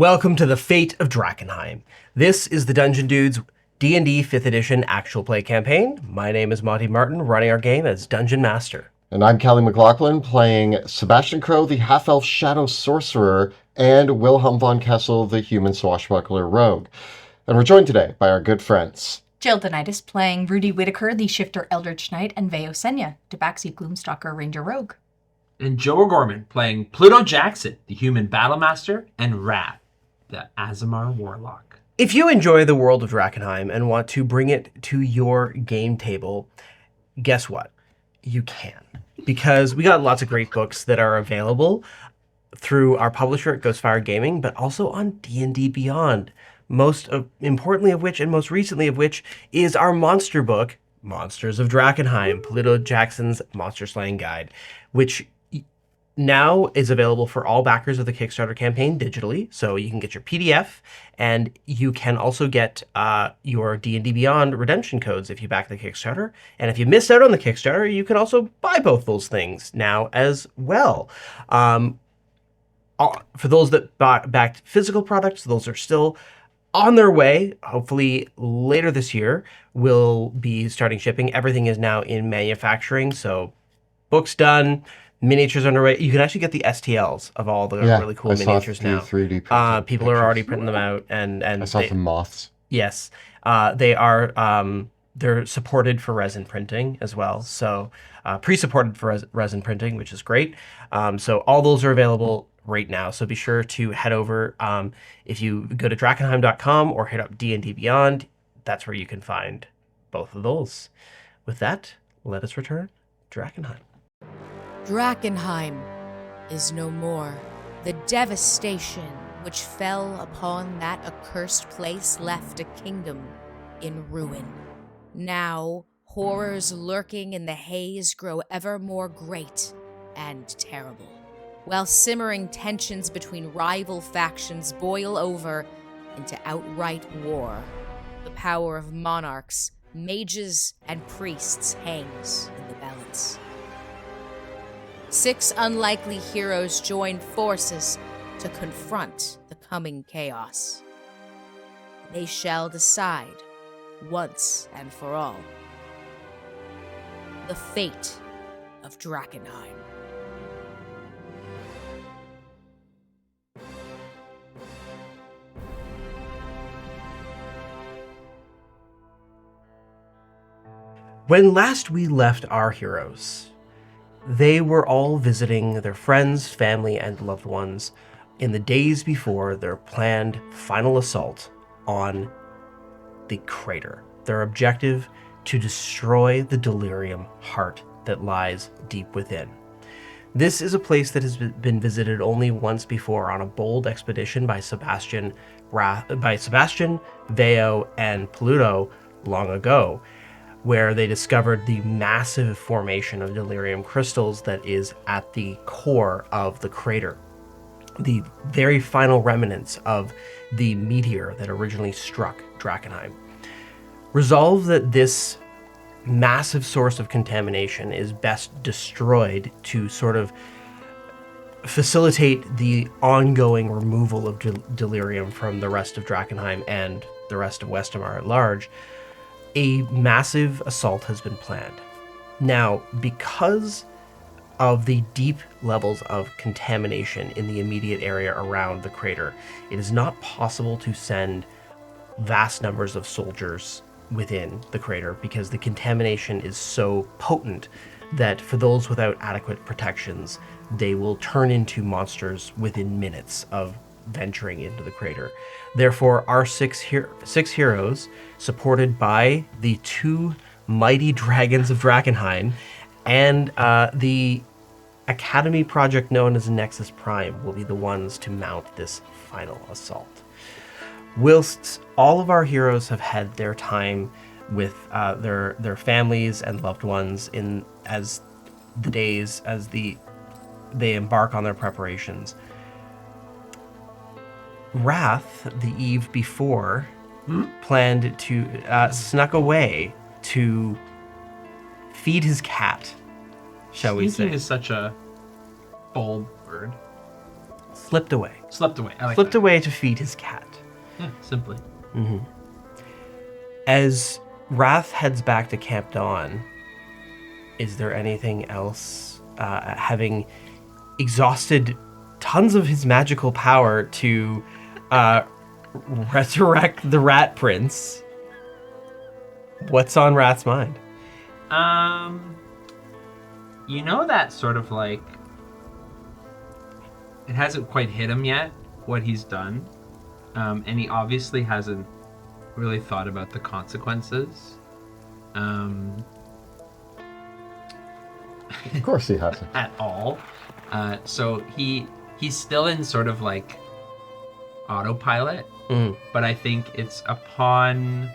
Welcome to the Fate of Drakkenheim. This is the Dungeon Dudes D&D 5th Edition actual play campaign. My name is Monty Martin, running our game as Dungeon Master. And I'm Callie McLaughlin, playing Sebastian Crow, the half-elf shadow sorcerer, and Wilhelm von Kessel, the human swashbuckler rogue. And we're joined today by our good friends. Jill Denitis playing Rudy Whitaker, the shifter Eldritch Knight, and Veo Senya, Tabaxi Gloomstalker Ranger Rogue. And Joe O'Gorman playing Pluto Jackson, the human battlemaster, and Wrath, the Azamar warlock. If you enjoy the world of Drakkenheim and want to bring it to your game table, guess what? You can. Because we got lots of great books that are available through our publisher at Ghostfire Gaming, but also on D&D Beyond. Importantly of which, and most recently of which, is our monster book, Monsters of Drakkenheim, Pluto Jackson's Monster Slaying Guide, which now is available for all backers of the Kickstarter campaign digitally. So you can get your PDF, and you can also get your D&D Beyond redemption codes if you back the Kickstarter. And if you missed out on the Kickstarter, you can also buy both those things now as well. For those that backed physical products, those are still on their way. Hopefully later this year, we'll be starting shipping. Everything is now in manufacturing, so books done. Miniatures underway. You can actually get the STLs of all the really cool miniatures now. 3D people are already printing them out, and I saw some moths. Yes, they are. They're supported for resin printing as well. So pre-supported for resin printing, which is great. So all those are available right now. So be sure to head over. If you go to Drakkenheim.com or hit up D&D Beyond, that's where you can find both of those. With that, let us return to Drakkenheim. Drakkenheim is no more. The devastation which fell upon that accursed place left a kingdom in ruin. Now, horrors lurking in the haze grow ever more great and terrible, while simmering tensions between rival factions boil over into outright war. The power of monarchs, mages, and priests hangs in the balance. 6 unlikely heroes join forces to confront the coming chaos. They shall decide, once and for all, the fate of Drakkenheim. When last we left our heroes, they were all visiting their friends, family, and loved ones in the days before their planned final assault on the crater. Their objective: to destroy the delirium heart that lies deep within. This is a place that has been visited only once before on a bold expedition by Sebastian, Veo, and Pluto long ago, where they discovered the massive formation of delirium crystals that is at the core of the crater. The very final remnants of the meteor that originally struck Drakkenheim. Resolve that this massive source of contamination is best destroyed to sort of facilitate the ongoing removal of delirium from the rest of Drakkenheim and the rest of Westamar at large. A massive assault has been planned. Now, because of the deep levels of contamination in the immediate area around the crater, it is not possible to send vast numbers of soldiers within the crater because the contamination is so potent that for those without adequate protections, they will turn into monsters within minutes of venturing into the crater. Therefore, our six heroes, supported by the 2 mighty dragons of Drakkenheim and the Academy project known as Nexus Prime, will be the ones to mount this final assault. Whilst all of our heroes have had their time with their families and loved ones as they embark on their preparations, Wrath, the eve before, planned to snuck away to feed his cat, shall we say. Sneaking is such a bold word. slipped away. Slept away. I like Slipped that. away to feed his cat. Yeah, simply. As Wrath heads back to Camp Dawn, is there anything else, having exhausted tons of his magical power to resurrect the Rat Prince, what's on Wrath's mind? You know that sort of like, it hasn't quite hit him yet, what he's done. And he obviously hasn't really thought about the consequences. Of course he hasn't. At all. So he's still in sort of like autopilot, but I think it's upon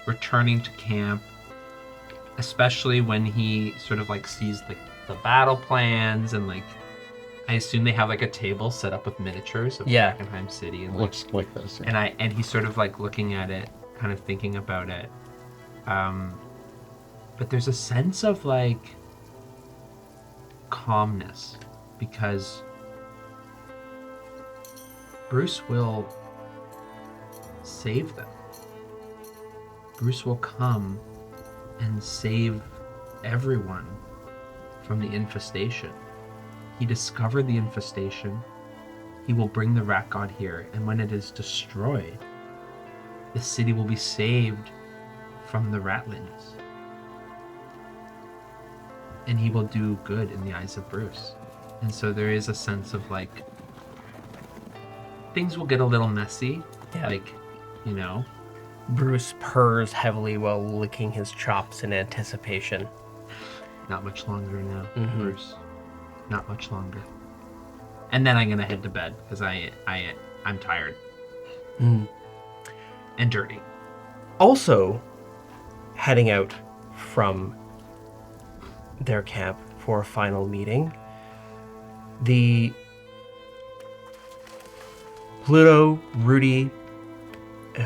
returning to camp, especially when he sort of like sees the battle plans and like, I assume they have like a table set up with miniatures of Drakkenheim City and like, Looks like this. Yeah. and he's sort of like looking at it, kind of thinking about it. But there's a sense of like calmness because Bruce will save them. Bruce will come and save everyone from the infestation. He discovered the infestation. He will bring the rat god here, and when it is destroyed, the city will be saved from the ratlings. And he will do good in the eyes of Bruce. And so there is a sense of like, things will get a little messy. Yeah. Like, you know. Bruce purrs heavily while licking his chops in anticipation. Not much longer now, Bruce. Not much longer. And then I'm gonna head to bed because I'm tired. And dirty. Also, heading out from their camp for a final meeting, the Pluto, Rudy,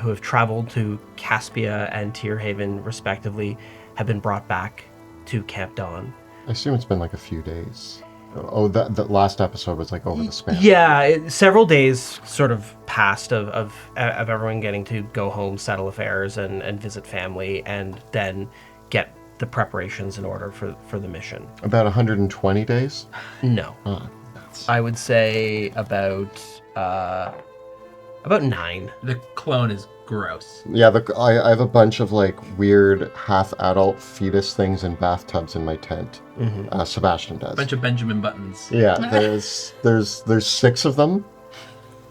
who have traveled to Caspia and Tierhaven respectively, have been brought back to Camp Dawn. I assume it's been like a few days. Oh, that last episode was like over the span. Yeah, several days sort of passed of everyone getting to go home, settle affairs, and visit family, and then get the preparations in order for the mission. About 120 days? No. That's... I would say about 9. The clone is gross. Yeah, I have a bunch of like weird half-adult fetus things in bathtubs in my tent. Sebastian does. Bunch of Benjamin Buttons. Yeah, there's 6 of them.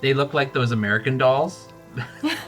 They look like those American dolls.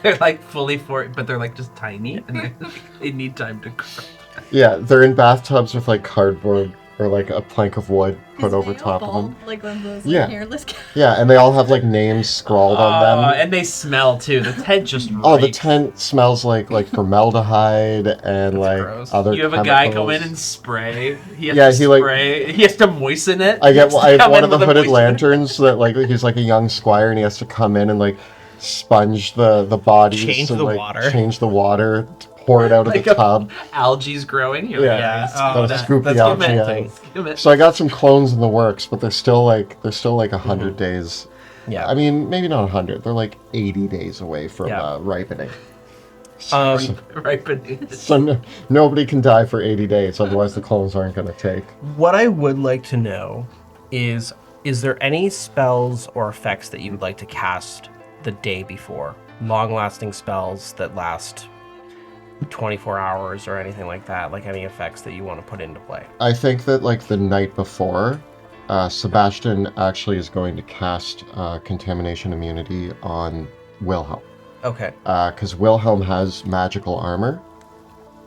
They're like fully but they're like just tiny and they need time to grow. Yeah, they're in bathtubs with like cardboard or like a plank of wood put over top of them. Like one of those hairless cats. Yeah, and they all have like names scrawled on them. And they smell too. The tent just Oh, the reeks. tent smells like formaldehyde and like gross. other You have a guy come in and spray. He has to spray. He has to moisten it. I have Come one in of the with a hooded moistener. lanterns that like he's like a young squire and he has to come in and like sponge the bodies Change and the like water. change the water, pour it out of Like the tub. Algae's growing. You're Yeah. like, Gotta scoop the algae out. Give it. So I got some clones in the works, but they're still like 100 days. Yeah. I mean, maybe not 100. They're like 80 days away from Yeah. ripening. Right beneath. So nobody can die for 80 days, otherwise the clones aren't going to take. What I would like to know is there any spells or effects that you would like to cast the day before? Long-lasting spells that last 24 hours or anything like that? Like any effects that you want to put into play? I think that like the night before, Sebastian actually is going to cast contamination immunity on Wilhelm. Okay. Because Wilhelm has magical armor,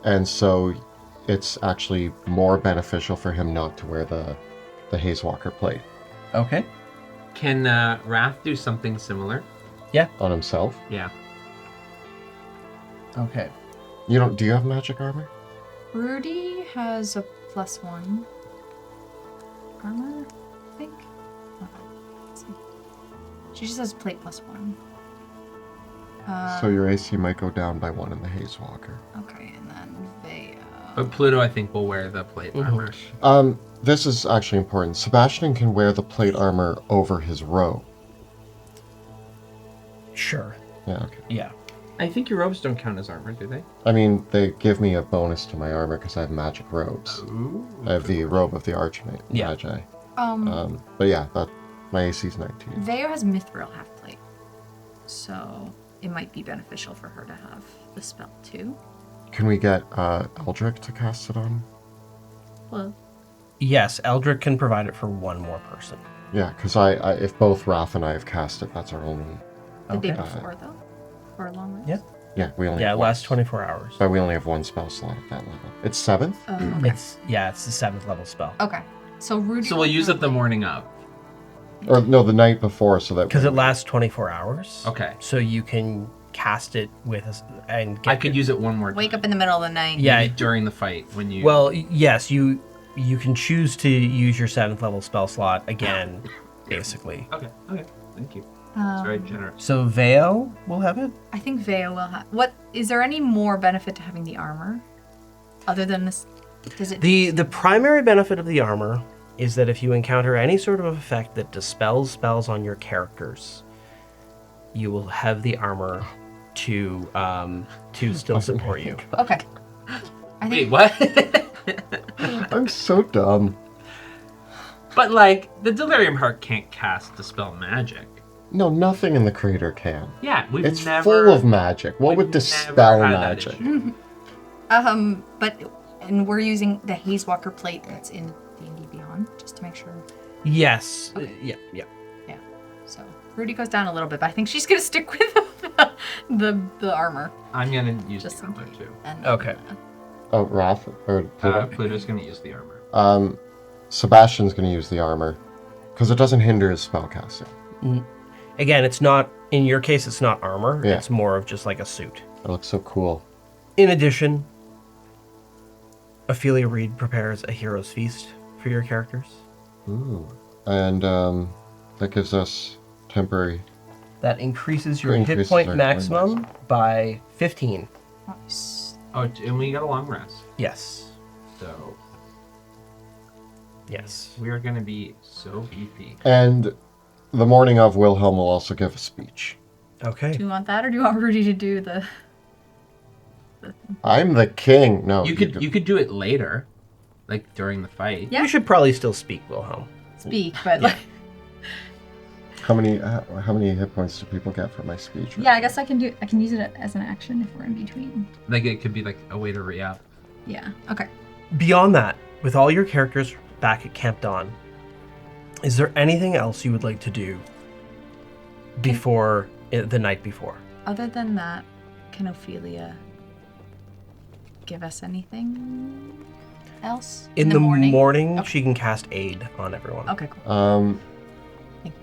and so it's actually more beneficial for him not to wear the Hazewalker plate Okay. Can Wrath do something similar? on himself. Yeah. Okay. Do you have magic armor? Rudy has a +1 armor, I think. Let's see. She just has plate +1. So your AC might go down by 1 in the Hazewalker. Okay, and then Veo. But Pluto, I think, will wear the plate armor. This is actually important. Sebastian can wear the plate armor over his robe. Sure. Yeah, okay. Yeah. I think your robes don't count as armor, do they? I mean, they give me a bonus to my armor because I have magic robes. Ooh. I have the robe of the Archmage. Yeah. Magi. Um, But yeah, my AC is 19. Veo has Mithril half-plate, so it might be beneficial for her to have the spell too. Can we get Eldrick to cast it on? Well, Yes, Eldrick can provide it for one more person. Yeah, because if both Raph and I have cast it, that's our only. the day Okay. before though, for a long rest. Yeah. Yeah, we only. Yeah, it have one. lasts 24 hours. But we only have one spell slot at that level. It's 7th. Okay. It's the 7th level spell. Okay. So Rudy. So we'll use it the morning of. Or no, the night before, so that. Because it lasts 24 hours. Okay. So you can cast it with us and get I could use it one more time. Wake up in the middle of the night. Yeah. Maybe during the fight when you. Well, yes, you can choose to use your 7th level spell slot again, basically. Okay. Thank you. It's very generous. So Veo will have it? I think Veo will have. What is there any more benefit to having the armor, other than this? Does it? The primary benefit of the armor is that if you encounter any sort of effect that dispels spells on your characters, you will have the armor to still support you. Okay. I Wait, think what? I'm so dumb. But like, the Delirium Heart can't cast Dispel Magic. No, nothing in the crater can. Yeah, we've It's never. full of magic. What would we've dispel never had that magic? issue. and we're using the Haze Walker plate that's in D&D Beyond, just to make sure. Yes. Okay. Yeah. Yeah. So Rudy goes down a little bit, but I think she's gonna stick with the armor. I'm gonna use Just the armor something. too. And, Okay. Oh, Raph or Pluto? Pluto's gonna use the armor. Sebastian's going to use the armor because it doesn't hinder his spellcasting. Again, it's not, in your case, it's not armor. Yeah. It's more of just like a suit. It looks so cool. In addition, Ophelia Reed prepares a hero's feast for your characters. Ooh. And that gives us temporary. That increases your Increases hit point our hit maximum by 15. Nice. Oh, and we got a long rest. Yes. So Yes. we are gonna be so beefy. And the morning of, Wilhelm will also give a speech. Okay. Do you want that, or do you want Rudy to do the? I'm the king. No, You could do it later, like during the fight. Yeah. You should probably still speak, Wilhelm. Speak, but like, How many hit points do people get for my speech? yeah, I guess I can use it as an action if we're in between. Like it could be like a way to re-up. Yeah. Okay. Beyond that, with all your characters back at Camp Dawn, is there anything else you would like to do before the night before? Other than that, can Ophelia give us anything else In the morning, Okay. she can cast aid on everyone. Okay, cool. Thank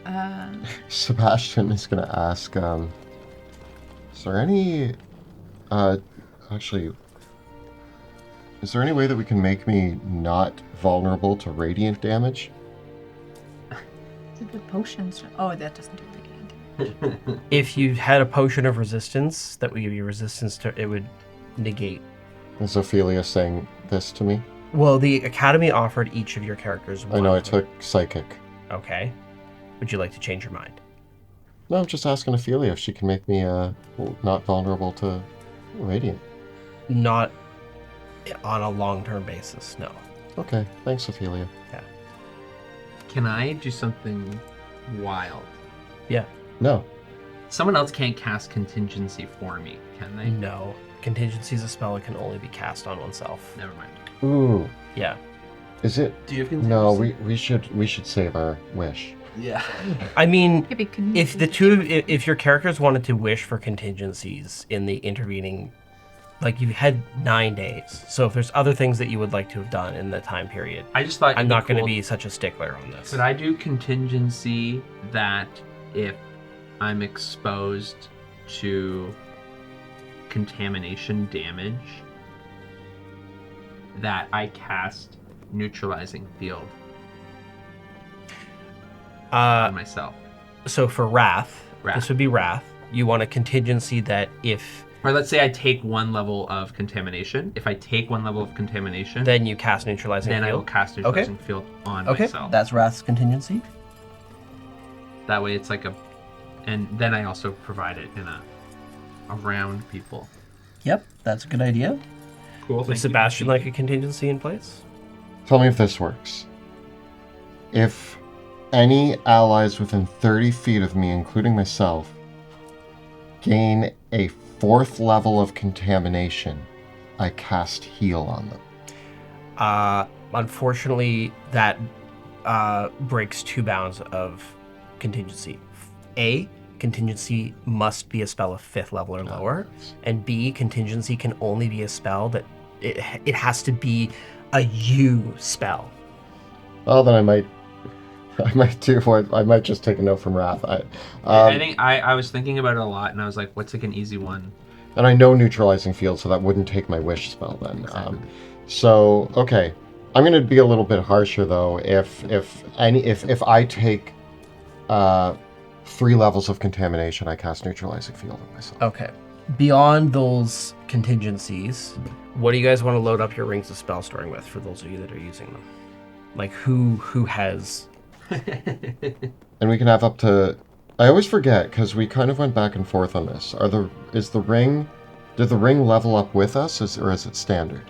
you. Sebastian is going to ask, is there any, actually, is there any way that we can make me not vulnerable to radiant damage? The potions. Oh, that doesn't do radiant. If you had a potion of resistance that would give you resistance to, it would negate. Is Ophelia saying this to me? Well, the Academy offered each of your characters one. I know I of them. took psychic. Okay. Would you like to change your mind? No, I'm just asking Ophelia if she can make me not vulnerable to radiant. Not on a long-term basis, no. Okay, thanks, Ophelia. Can I do something wild? Yeah. No. Someone else can't cast contingency for me, can they? No. Contingency is a spell that can only be cast on oneself. Never mind. Ooh, Yeah. is it? Do you have No, we should save our wish. Yeah. I mean, Maybe can if if your characters wanted to wish for contingencies in the intervening, like you had 9 days. So if there's other things that you would like to have done in the time period, I just thought I'm it'd not going to cool- be such a stickler on this. Could I do contingency that if I'm exposed to contamination damage, that I cast neutralizing field on myself? So for Wrath, Wrath. this would be Wrath. You want a contingency that if Or let's say I take one level of contamination. If I take one level of contamination, then you cast neutralizing then I will field. cast neutralizing field on Okay, myself. that's Wrath's contingency. That way it's like And then I also provide it in around people. Yep, that's a good idea. Cool. Would Sebastian like a contingency in place? Tell me if this works. If any allies within 30 feet of me, including myself, gain a 4th level of contamination, I cast heal on them. Unfortunately, that breaks 2 bounds of contingency. A, contingency must be a spell of 5th level or lower, and B, contingency can only be a spell that it has to be a you spell. Well, then I might do what I might just take a note from Wrath. I think I was thinking about it a lot, and I was like, what's like an easy one? And I know neutralizing field, so that wouldn't take my wish spell then. Exactly. So okay, I'm gonna be a little bit harsher though. If I take 3 levels of contamination, I cast neutralizing field on myself. Okay. Beyond those contingencies, what do you guys want to load up your rings of spell storing with for those of you that are using them? Like who has... And we can have up to... I always forget, because we kind of went back and forth on this. Did the ring level up with us, or is it standard?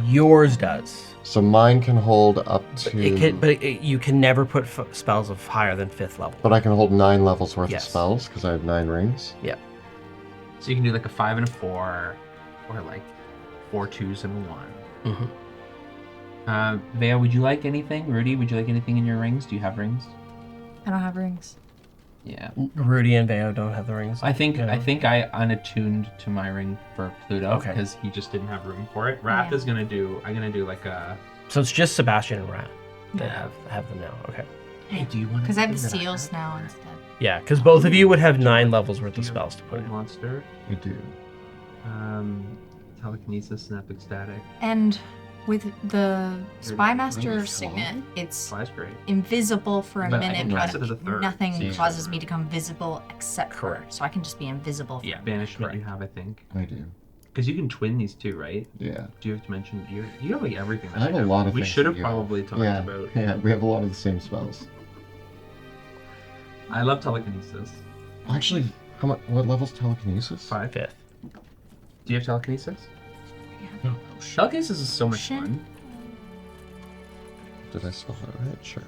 Yours does. So mine can hold up to... You can never put spells of higher than 5th level. But I can hold 9 levels worth Yes. of spells, because I have 9 rings. Yeah. So you can do like a 5 and a 4, or like 4 2s and a 1. Mm-hmm. Vea, would you like anything? Rudy, would you like anything in your rings? Do you have rings? I don't have rings. Yeah. Rudy and Veo don't have the rings. I think Yeah. I unattuned to my ring for Pluto Okay. because he just didn't have room for it. Wrath Yeah. is gonna do. I'm gonna do like a. So it's just Sebastian and Rat that Yeah. have them now. Okay. Hey, do you want? Because I have the seals now instead. Yeah, because both of you would have 9 levels worth of spells to put in. Monster. You do. Telekinesis and epic static. And with the Spy Ring Master of signet, it's Fly's great. invisible for a But I minute, can cast it as a but third. nothing So you- causes me to become visible except for. Correct. So I can just be invisible. For Yeah, a minute. banishment you have, I think. I do. Because you can twin these two, right? Yeah. Do you have to mention you have like everything? That I have a lot of We things should that have you have. probably talked Yeah. about. Yeah, we have a lot of the same spells. I love telekinesis. Actually, what level's telekinesis? 5. 5th. Do you have telekinesis? Yeah. Telekinesis is so much Potion? fun. Did I spell that right? Sure.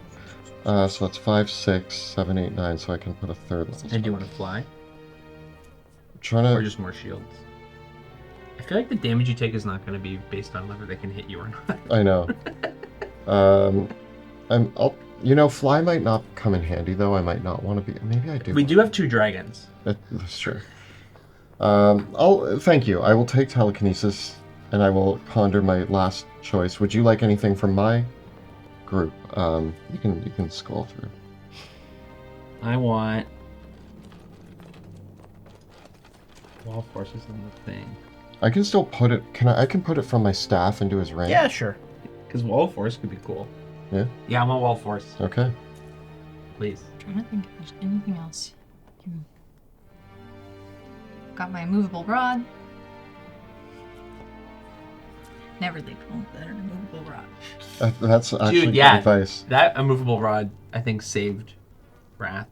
So that's 5, 6, 7, 8, 9, so I can put a 3rd level. And do you want to fly? Trying Or to... just more shields? I feel like the damage you take is not going to be based on whether they can hit you or not. I know. Fly might not come in handy though. I might not want to be. Maybe I do. We do have 2 dragons. That's true. Thank you. I will take telekinesis, and I will ponder my last choice. Would you like anything from my group? You can scroll through. I want wall forces in the thing. I can still put it. I can put it from my staff into his ring. Yeah, sure. Because wall force could be cool. Yeah? Yeah, I want wall force, Okay. please. I'm trying to think if there's anything else. Got my immovable rod. Never leave home without an immovable rod. That's actually good yeah. advice. That immovable rod, I think, saved Wrath.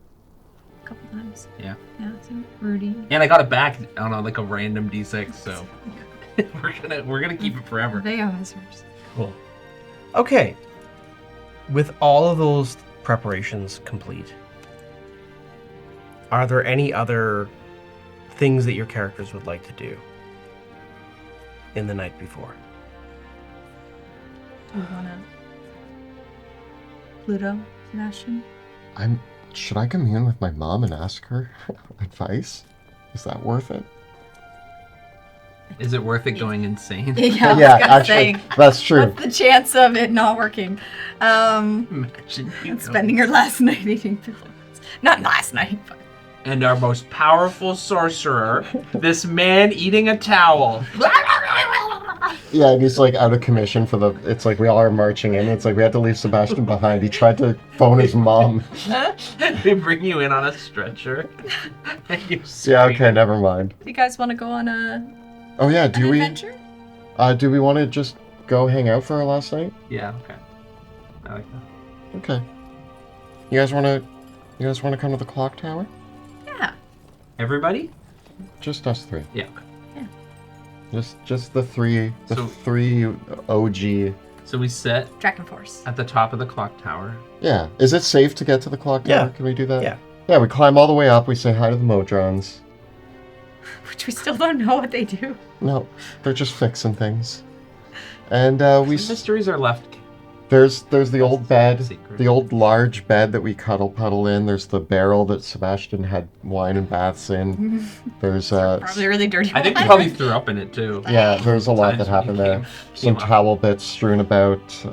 A couple times. Yeah. Yeah, so Rudy. And I got it back on a random D6, so we're gonna keep it forever. They has hers. Cool. Okay. With all of those preparations complete, are there any other things that your characters would like to do in the night before? Do you want to Pluto, Sebastian? Should I commune with my mom and ask her advice? Is that worth it? Is it worth it going insane? Yeah, Yeah, actually, that's true. What's the chance of it not working? Imagine you Spending your last night eating pillows. Not last night, but And our most powerful sorcerer, this man eating a towel. Yeah, and he's like out of commission for the. It's like we all are marching in. It's like we had to leave Sebastian behind. He tried to phone his mom. They bring you in on a stretcher. And you Yeah, scream. okay, never mind. do you guys want to go on Oh yeah, an do we? adventure? Do we want to just go hang out for our last night? Yeah, okay. I like that. Okay. You guys want to You guys want to come to the clock tower? Yeah. Everybody? Just us three. Yeah. Just the three. The So- three OG. So we sit Dragon Force. at the top of the clock tower. Yeah. Is it safe to get to the clock tower? Yeah. Can we do that? Yeah. Yeah, we climb all the way up. We say hi to the Modrons. Which we still don't know what they do. No, they're just fixing things. And we Some mysteries are left. there's the old bed, Secret. the old large bed that we cuddle puddle in. There's the barrel that Sebastian had wine and baths in. There's Probably really dirty. I think we one. probably threw up in it too. yeah, there's a lot Times that when happened you there. Some came up. towel bits strewn about.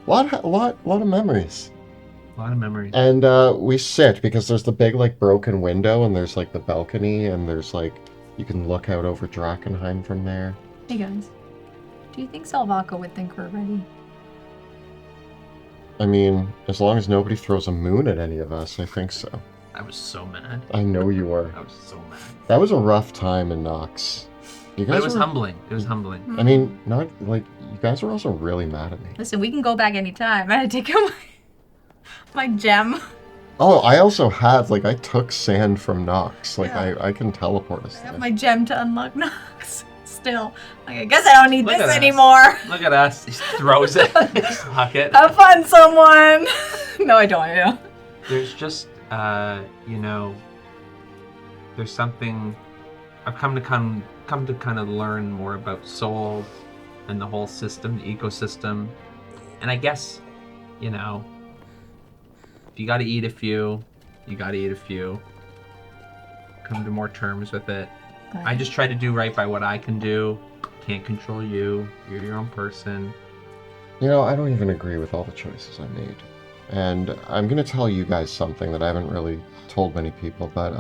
Lot of memories. A lot of memories. And we sit because there's the big like broken window and there's like the balcony and there's like you can look out over Drakkenheim from there. Hey guys, do you think Salvaco would think we're ready? I mean, as long as nobody throws a moon at any of us, I think so. I was so mad. I know you were. I was so mad. That was a rough time in Nox. You But guys it was were, humbling. It was humbling. I mean, not like you guys were also really mad at me. Listen, we can go back anytime. I had to take out my gem. Oh, I also had like I took sand from Nox. Like Yeah. I can teleport us I have there. my gem to unlock Nox. Still, like, I guess I don't need Look this at us. anymore. Look at us. He throws it in his pocket. Have fun, someone. No, I don't. I know. There's just, there's something. I've come to kind of learn more about souls and the whole system, the ecosystem, and I guess, if you got to eat a few, you got to eat a few. Come to more terms with it. I just try to do right by what I can do. Can't control you. You're your own person. You know, I don't even agree with all the choices I made. And I'm going to tell you guys something that I haven't really told many people, but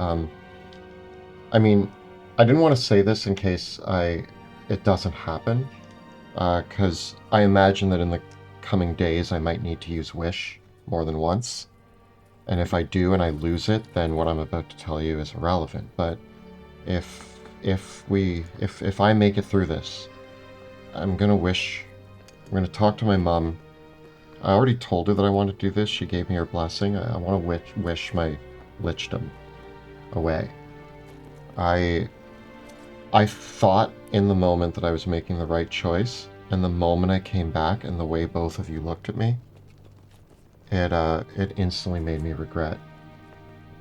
I mean, I didn't want to say this in case it doesn't happen, because I imagine that in the coming days I might need to use Wish more than once. And if I do and I lose it, then what I'm about to tell you is irrelevant. But if I make it through this, I'm gonna talk to my mom. I already told her that I want to do this. She gave me her blessing. I want to wish my lichdom away. I thought in the moment that I was making the right choice, and the moment I came back and the way both of you looked at me, it instantly made me regret.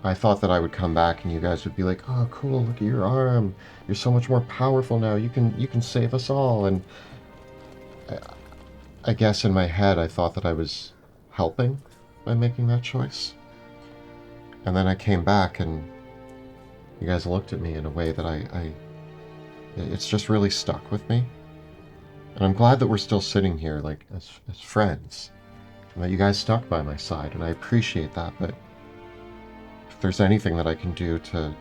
I thought that I would come back and you guys would be like, "Oh, cool! Look at your arm. You're so much more powerful now. You can save us all." And I guess in my head, I thought that I was helping by making that choice. And then I came back and you guys looked at me in a way that it's just really stuck with me. And I'm glad that we're still sitting here, like, as friends. And that you guys stuck by my side, and I appreciate that, but if there's anything that I can do to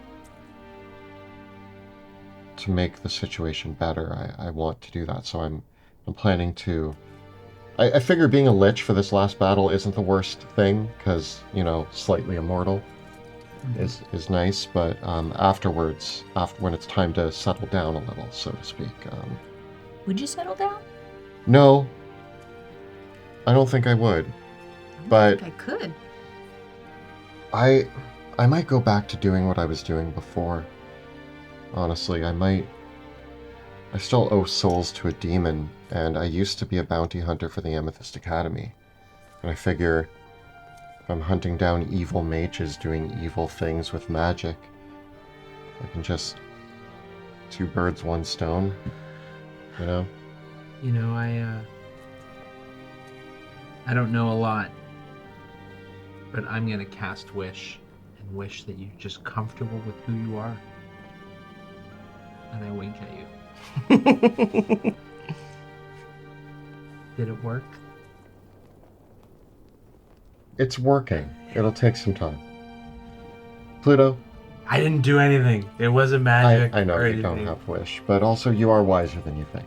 make the situation better, I want to do that. So I'm planning to... I figure being a lich for this last battle isn't the worst thing, because, slightly immortal is nice, but afterwards, when it's time to settle down a little, so to speak... Would you settle down? No, I don't think I would, but I could. I might go back to doing what I was doing before. Honestly, I still owe souls to a demon, and I used to be a bounty hunter for the Amethyst Academy. And I figure if I'm hunting down evil mages doing evil things with magic, I can just... 2 birds, 1 stone, I don't know a lot, but I'm gonna cast Wish and wish that you're just comfortable with who you are. And I wink at you. Did it work? It's working. It'll take some time. Pluto, I didn't do anything. It wasn't magic. I know or you don't anything. have Wish, but also you are wiser than you think.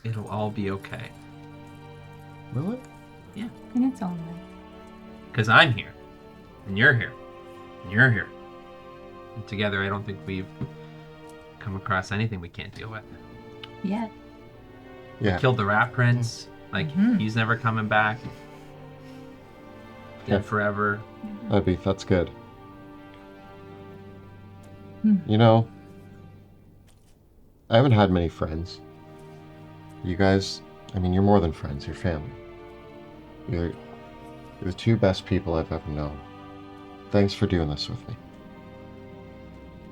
It'll all be okay. Will it? And it's all right. Because I'm here, and you're here, and you're here. And together, I don't think we've come across anything we can't deal with. Yet. Yeah. Killed the Rat Prince. Like, he's never coming back. Yeah. Forever. That's good. You know, I haven't had many friends. You guys, I mean, you're more than friends, you're family. You're the two best people I've ever known. Thanks for doing this with me.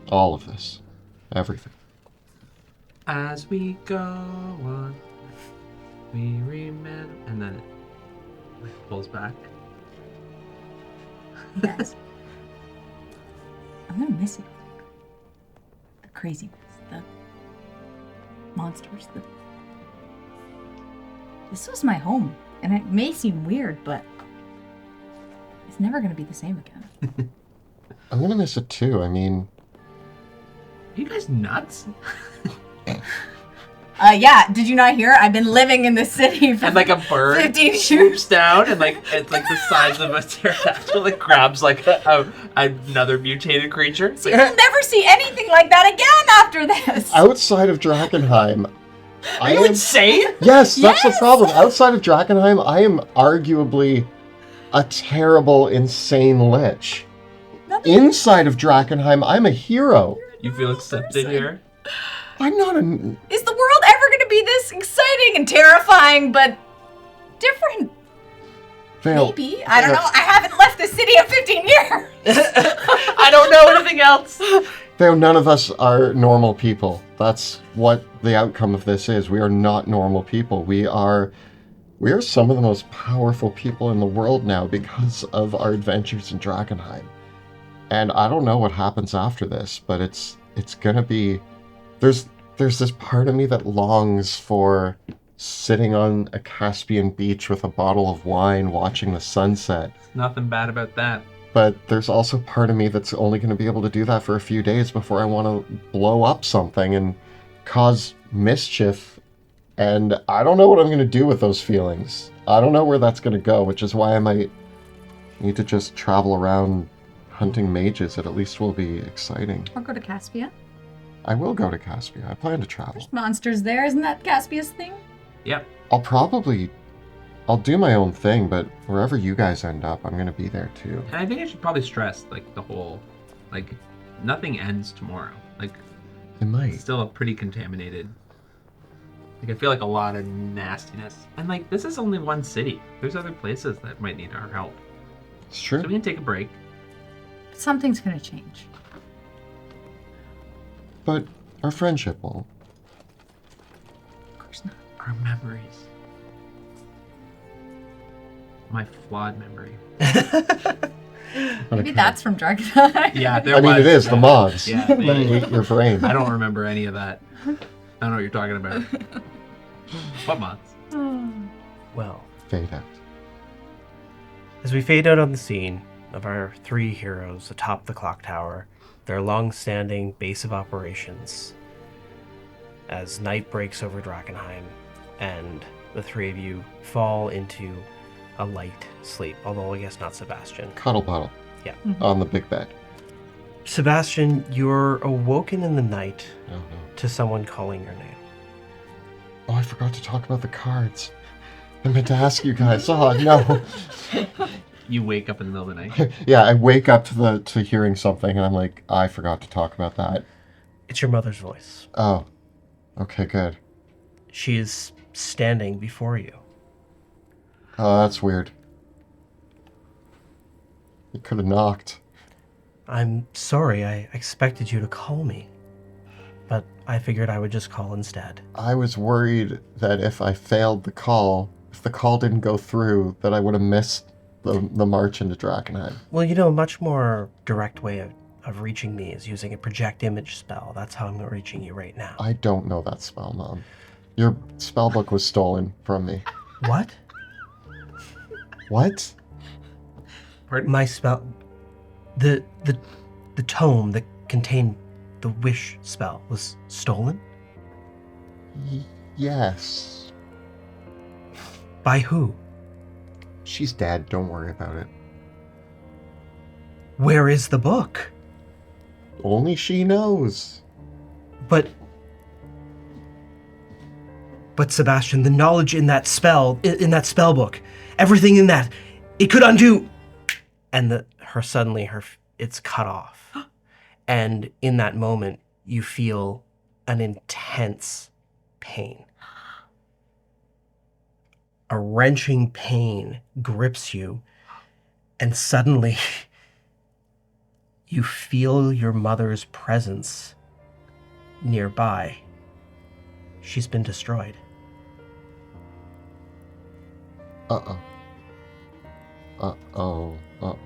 All of this. Everything. As we go on, we remember. And then it like, pulls back. Yes. I'm gonna miss it. The craziness, the monsters, This was my home, and it may seem weird, but it's never gonna be the same again. I'm gonna miss it too. I mean, Are you guys nuts? Yeah, did you not hear? I've been living in this city for And like a bird 15 years. swoops down and like it's like the size of a pterodactyl. It grabs like another mutated creature. It's like, You'll never see anything like that again after this. outside of Drakkenheim, are you insane? Yes, that's the Yes! problem. Outside of Drakkenheim, I am arguably a terrible, insane lich. Nothing. Inside of Drakkenheim, I'm a hero. You feel accepted here? I'm not a... Is the world ever going to be this exciting and terrifying, but different? Vale, Maybe. I don't know. I haven't left the city in 15 years. I don't know anything else. Vale, none of us are normal people. That's what the outcome of this is. We are not normal people. We are some of the most powerful people in the world now because of our adventures in Drakkenheim. And I don't know what happens after this, but it's gonna be... There's this part of me that longs for sitting on a Caspian beach with a bottle of wine watching the sunset. Nothing bad about that. But there's also part of me that's only going to be able to do that for a few days before I want to blow up something and cause mischief. And I don't know what I'm going to do with those feelings. I don't know where that's going to go, which is why I might need to just travel around hunting mages. It at least will be exciting. Or go to Caspia. I will go to Caspia. I plan to travel. There's monsters there. Isn't that Caspia's thing? Yep. I'll do my own thing, but wherever you guys end up, I'm going to be there too. And I think I should probably stress like the whole, like, nothing ends tomorrow. Like, It might. it's still a pretty contaminated. Like, I feel like a lot of nastiness. And like, this is only one city. There's other places that might need our help. It's So true. we can take a break. Something's going to change. But our friendship won't. Of course not. Our memories. My flawed memory. Maybe that's from Drakkenheim. Yeah, there I mean, was it is the that. moths. Yeah, They they- ate your brain. I don't remember any of that. I don't know what you're talking about. What months? Well, Fade out. as we fade out on the scene of our three heroes atop the clock tower, their long-standing base of operations, as night breaks over Drakkenheim, and the three of you fall into a light sleep, although I guess not Sebastian. Cuddle puddle. Yeah. On the big bed. Sebastian, you're awoken in the night Oh no. to someone calling your name. Oh, I forgot to talk about the cards. I meant to ask you guys. Oh no. You wake up in the middle of the night. Yeah, I wake up to hearing something and I'm like, I forgot to talk about that. It's your mother's voice. Oh. Okay, good. She is standing before you. Oh, that's weird. You could have knocked. I'm sorry, I expected you to call me, but I figured I would just call instead. I was worried that if I failed the call, if the call didn't go through, that I would have missed the march into Drakkenheim. Well, you know, a much more direct way of reaching me is using a project image spell. That's how I'm reaching you right now. I don't know that spell, Mom. Your spellbook was stolen from me. What? What? Pardon? My spell... The tome that contained the wish spell was stolen? Yes. By who? She's dead, don't worry about it. Where is the book? Only she knows. But But Sebastian, the knowledge in that spell book, everything in that, it could undo. And it's cut off. And in that moment, you feel an intense pain. A wrenching pain grips you, and suddenly you feel your mother's presence nearby. She's been destroyed. Uh-oh. Uh-oh. Uh-oh.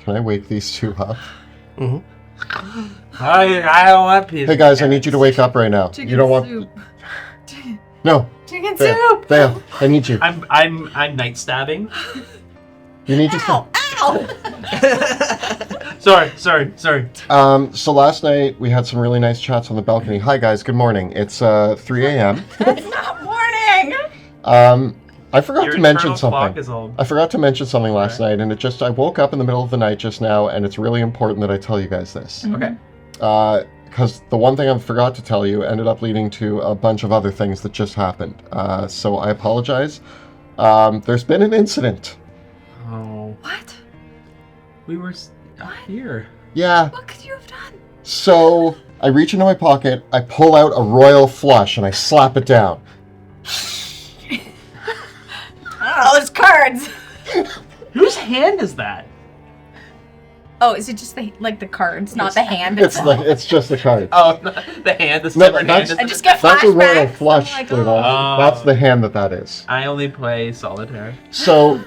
Can I wake these two up? Mm-hmm. I don't want pizza. Hey guys, I need you to wake up right now. Chicken You don't want... soup. No. Chicken Vale, soup. Vale, I need you. I'm night stabbing. You need to stop. Ow! Sorry. So last night we had some really nice chats on the balcony. Hi guys, good morning. It's 3 a.m. That's not morning. I forgot Your to mention internal clock something. is all... I forgot to mention something last Okay. night, and I woke up in the middle of the night just now, and it's really important that I tell you guys this. Okay. Because the one thing I forgot to tell you ended up leading to a bunch of other things that just happened. So I apologize. There's been an incident. Oh, What? we were here. Yeah. What could you have done? So I reach into my pocket, I pull out a royal flush, and I slap it down. Oh, there's cards. Whose hand is that? Oh, is it just the cards, not the hand It's itself? it's just the card. Oh, the hand. The No, severed hand. that's- Is I just get That's a royal flashbacks. flush, I'm like, you know. oh. That's the hand that is. I only play solitaire. So,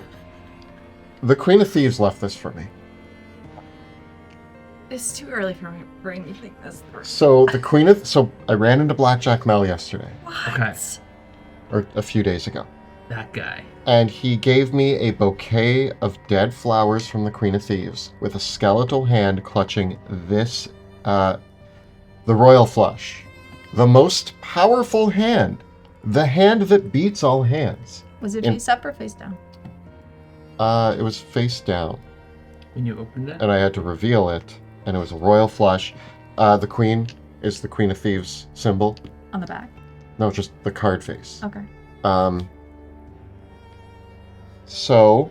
the Queen of Thieves left this for me. It's too early for my brain to think this through. So I ran into Blackjack Mel yesterday, Okay. or a few days ago, That guy. and he gave me a bouquet of dead flowers from the Queen of Thieves with a skeletal hand clutching this, the royal flush, the most powerful hand, the hand that beats all hands. Was it In- face up or face down? It was face down, When you opened it. and I had to reveal it, and it was a royal flush. The Queen is the Queen of Thieves symbol. On the back. No, just the card face. Okay. So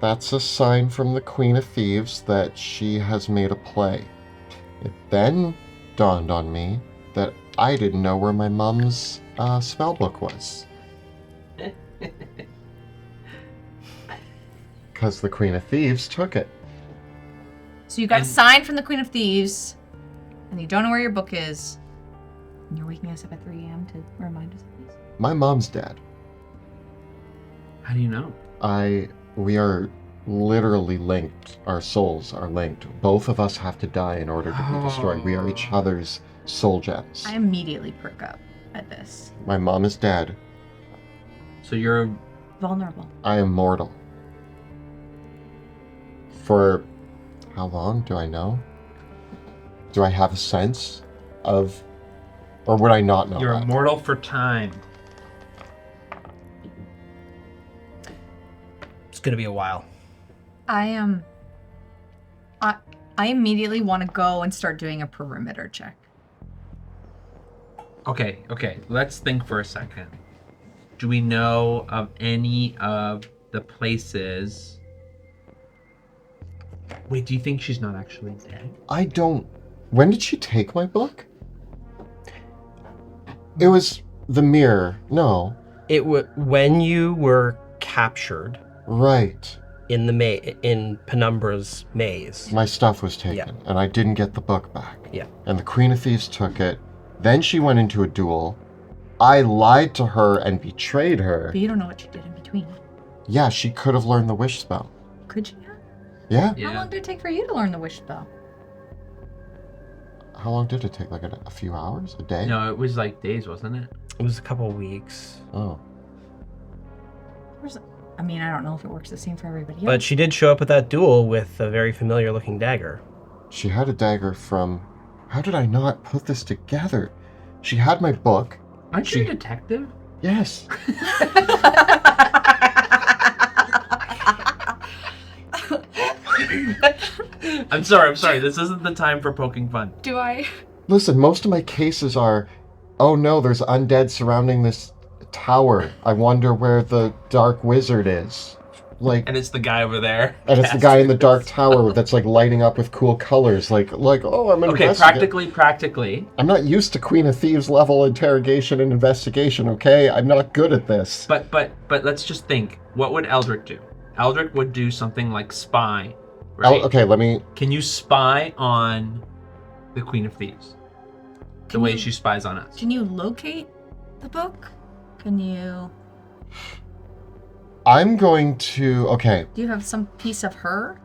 that's a sign from the Queen of Thieves that she has made a play. It then dawned on me that I didn't know where my mom's spell book was. Because the Queen of Thieves took it. So you got a And- sign from the Queen of Thieves, and you don't know where your book is, and you're waking us up at 3 a.m. to remind us of this. My mom's dead. How do you know? We are literally linked. Our souls are linked. Both of us have to die in order to be destroyed. We are each other's soul gems. I immediately perk up at this. My mom is dead. So you're Vulnerable. I am mortal. For how long do I know? Do I have a sense of, or would I not know you're that? immortal for time. It's gonna be a while. I am. I immediately want to go and start doing a perimeter check. Okay. Let's think for a second. Do we know of any of the places? Wait, do you think she's not actually dead? I don't. When did she take my book? It was the mirror. No. When you were captured Right. in in Penumbra's maze. My stuff was taken, Yeah. and I didn't get the book back. Yeah. And the Queen of Thieves took it. Then she went into a duel. I lied to her and betrayed her. But you don't know what you did in between. Yeah, she could have learned the wish spell. Could you? Yeah? Yeah. How long did it take for you to learn the wish spell? How long did it take? Like a few hours? A day? No, it was like days, wasn't it? It was a couple of weeks. Oh. I mean, I don't know if it works the same for everybody else. But she did show up at that duel with a very familiar looking dagger. She had a dagger from... How did I not put this together? She had my book. Aren't you a detective? Yes. I'm sorry. This isn't the time for poking fun. Do I? Listen, most of my cases are, oh no, there's undead surrounding this tower. I wonder where the dark wizard is. Like, And it's the guy over there. and it's the guy in the dark tower that's like lighting up with cool colors. Like, oh, I'm Okay, practically. I'm not used to Queen of Thieves level interrogation and investigation. Okay, I'm not good at this. But let's just think. What would Eldrick do? Eldrick would do something like spy, right? Okay, let me. Can you spy on the Queen of Thieves? The way she spies on us. Can you locate the book? Can you... I'm going to. Okay, Do you have some piece of her?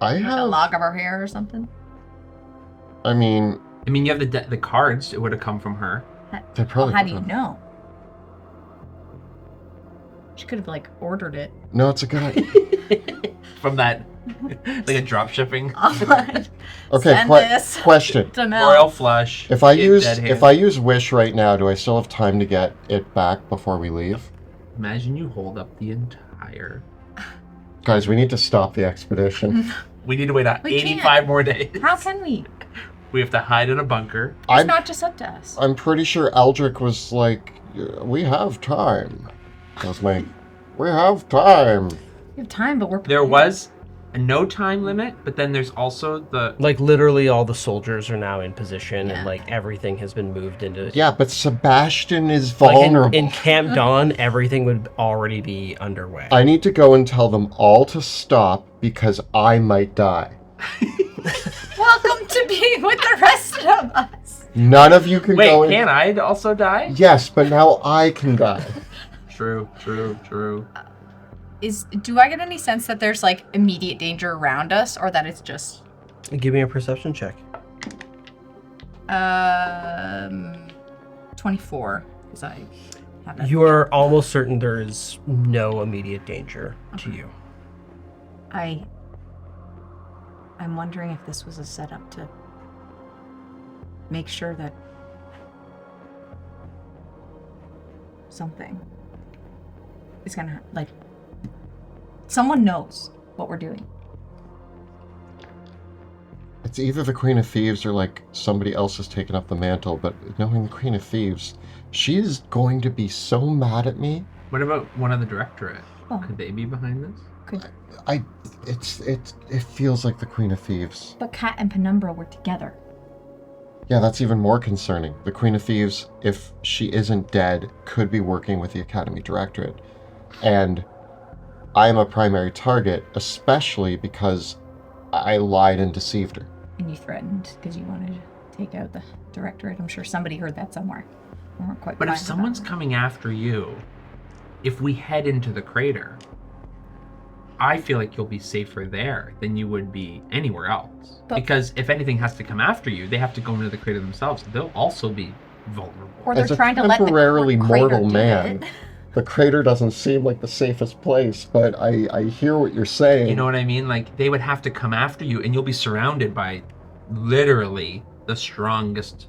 I Like a have. log of her hair or something? I mean, You have the cards. It would have come from her. they probably. How do you know? She could have like ordered it. No, it's a good idea. From that, like a drop shipping. Okay, Send this question. to Mel. Royal flush. If I get use dead if hand. I use wish right now, do I still have time to get it back before we leave? Imagine you hold up the entire. Guys, we need to stop the expedition. We need to wait We 85 can't. more days. How can we? We have to hide in a bunker. It's I'm not just up to us. I'm pretty sure Eldrick was like, we have time. That was my, we have time. We have time, but we're There prepared. was a no time limit, but then there's also the. Like literally all the soldiers are now in position Yeah. and like everything has been moved into Yeah, but Sebastian is like vulnerable. in Camp Dawn, everything would already be underway. I need to go and tell them all to stop because I might die. Welcome to being with the rest of us. None of you can go Wait, in. can I also die? Yes, but now I can die. True. Do I get any sense that there's like immediate danger around us, or that it's just Give me a perception check. 24? Because I have that. You are almost certain there is no immediate danger to you. I'm wondering if this was a setup to make sure that something is gonna like someone knows what we're doing. It's either the Queen of Thieves or like somebody else has taken up the mantle, but knowing the Queen of Thieves, she is going to be so mad at me. What about one of the directorate? Oh. Could they be behind this? It feels like the Queen of Thieves. But Kat and Penumbra were together. Yeah, that's even more concerning. The Queen of Thieves, if she isn't dead, could be working with the Academy Directorate. And I am a primary target, especially because I lied and deceived her. And you threatened because you wanted to take out the directorate. I'm sure somebody heard that somewhere. We weren't quite But if quiet about someone's it. coming after you, if we head into the crater, I feel like you'll be safer there than you would be anywhere else. But- Because if anything has to come after you, they have to go into the crater themselves. They'll also be vulnerable. Or they're As a trying to let the temporarily crater mortal do man, it. the crater doesn't seem like the safest place, but I hear what you're saying. You know what I mean? Like, they would have to come after you, and you'll be surrounded by literally the strongest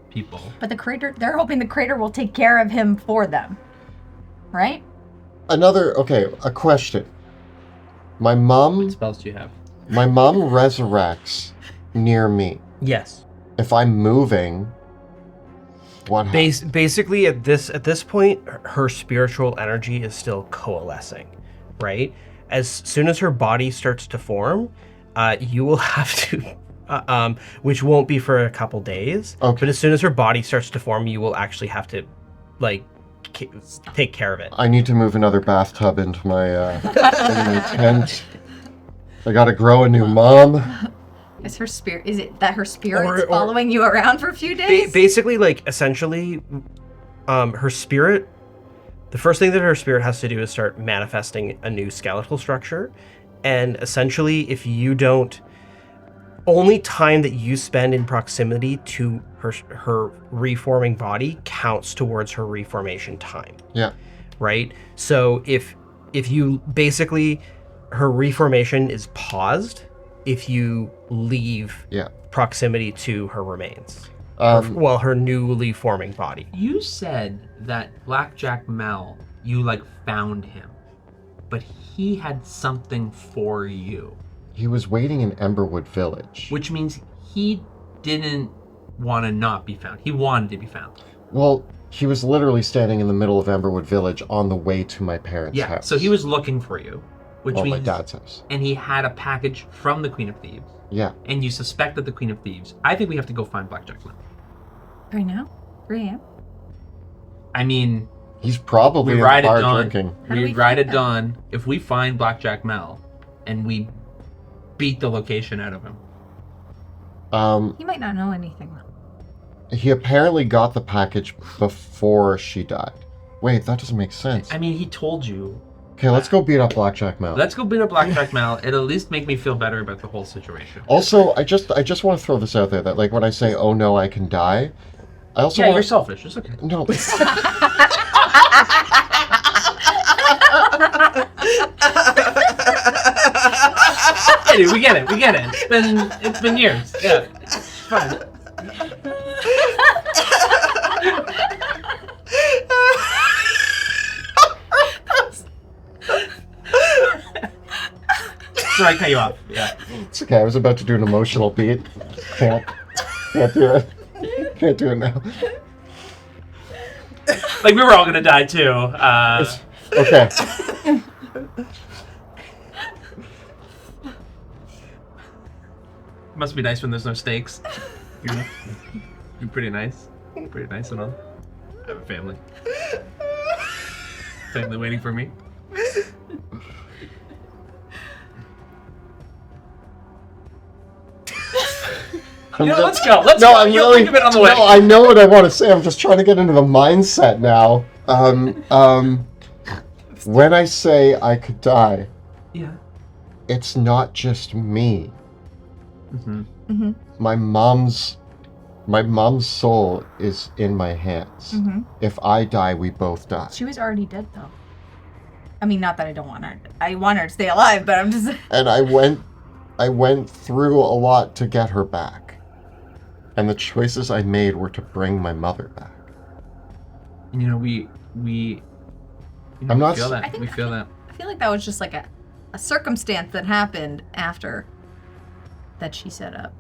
people. But the crater, they're hoping the crater will take care of him for them. Right? A question. My mom What spells do you have? resurrects near me. Yes. If I'm moving, what happens? Basically, at this point, her spiritual energy is still coalescing, right? As soon as her body starts to form, you will have to, which won't be for a couple days. Okay. But as soon as her body starts to form, you will actually have to, like, take care of it. I need to move another bathtub into my tent. I gotta grow a new mom. Is her spirit? Is it that her spirit's Or- following you around for a few days? Basically, like, essentially, her spirit. The first thing that her spirit has to do is start manifesting a new skeletal structure, and essentially, if you don't, only time that you spend in proximity to her reforming body counts towards her reformation time. Yeah. Right? So if you basically, her reformation is paused if you leave Yeah. proximity to her remains. Her newly forming body. You said that Blackjack Mel, you, like, found him. but he had something for you. He was waiting in Emberwood Village. Which means he didn't want to not be found. He wanted to be found. Well, he was literally standing in the middle of Emberwood Village on the way to my parents' house. So he was looking for you. Which means my dad's house. And he had a package from the Queen of Thieves. Yeah. And you suspected the Queen of Thieves. I think we have to go find Blackjack Mel. Right now? 3 a.m.? I mean, he's probably we in ride the bar at dawn. drinking. How do We we ride find at him? dawn. If we find Blackjack Mel and we beat the location out of him. He might not know anything. He apparently got the package before she died. Wait, that doesn't make sense. I mean, he told you. Okay, let's go beat up Blackjack Mel. Let's go beat up Blackjack Mel. It'll at least make me feel better about the whole situation. Also, I just want to throw this out there that like when I say, "Oh no, I can die," I also Yeah, want you're selfish. It's okay. No. Dude, we get it. We get it. It's been years. Yeah, it's fine. Sorry, I cut you off. Yeah. It's okay. I was about to do an emotional beat. Can't do it. Can't do it now. Like we were all gonna die too. Okay. Must be nice when there's no stakes. You're pretty nice. Pretty nice and all. I have a family. Family waiting for me. Let's go. Let's go. You'll think of it on the way. No, I know what I want to say. I'm just trying to get into the mindset now. When I say I could die, Yeah. it's not just me. Mm-hmm. Mm-hmm. My mom's soul is in my hands. Mm-hmm. If I die, we both die. She was already dead, though. I mean, not that I don't want her. I want her to stay alive, but I'm just... And I went through a lot to get her back. And the choices I made were to bring my mother back. You know, we I'm not feel that. I think- We feel that. I feel like that was just like a circumstance that happened after that she set up.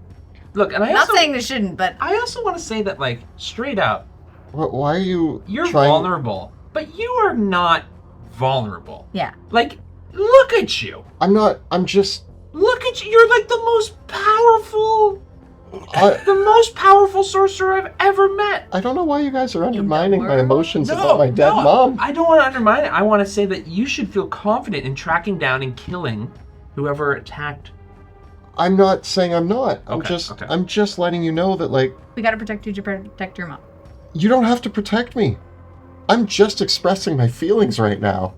Look, and I I'm not also saying they shouldn't, but I also want to say that, like, straight up, Why are you you're trying... vulnerable, but you are not vulnerable. yeah. Like, look at you. I'm just... Look at you. You're like the most powerful sorcerer I've ever met. I don't know why you guys are undermining my world? emotions about my dead mom. I don't want to undermine it. I want to say that you should feel confident in tracking down and killing whoever attacked. I'm not saying I'm not. Okay. I'm just letting you know that, like, We gotta protect you to protect your mom. you don't have to protect me. I'm just expressing my feelings right now.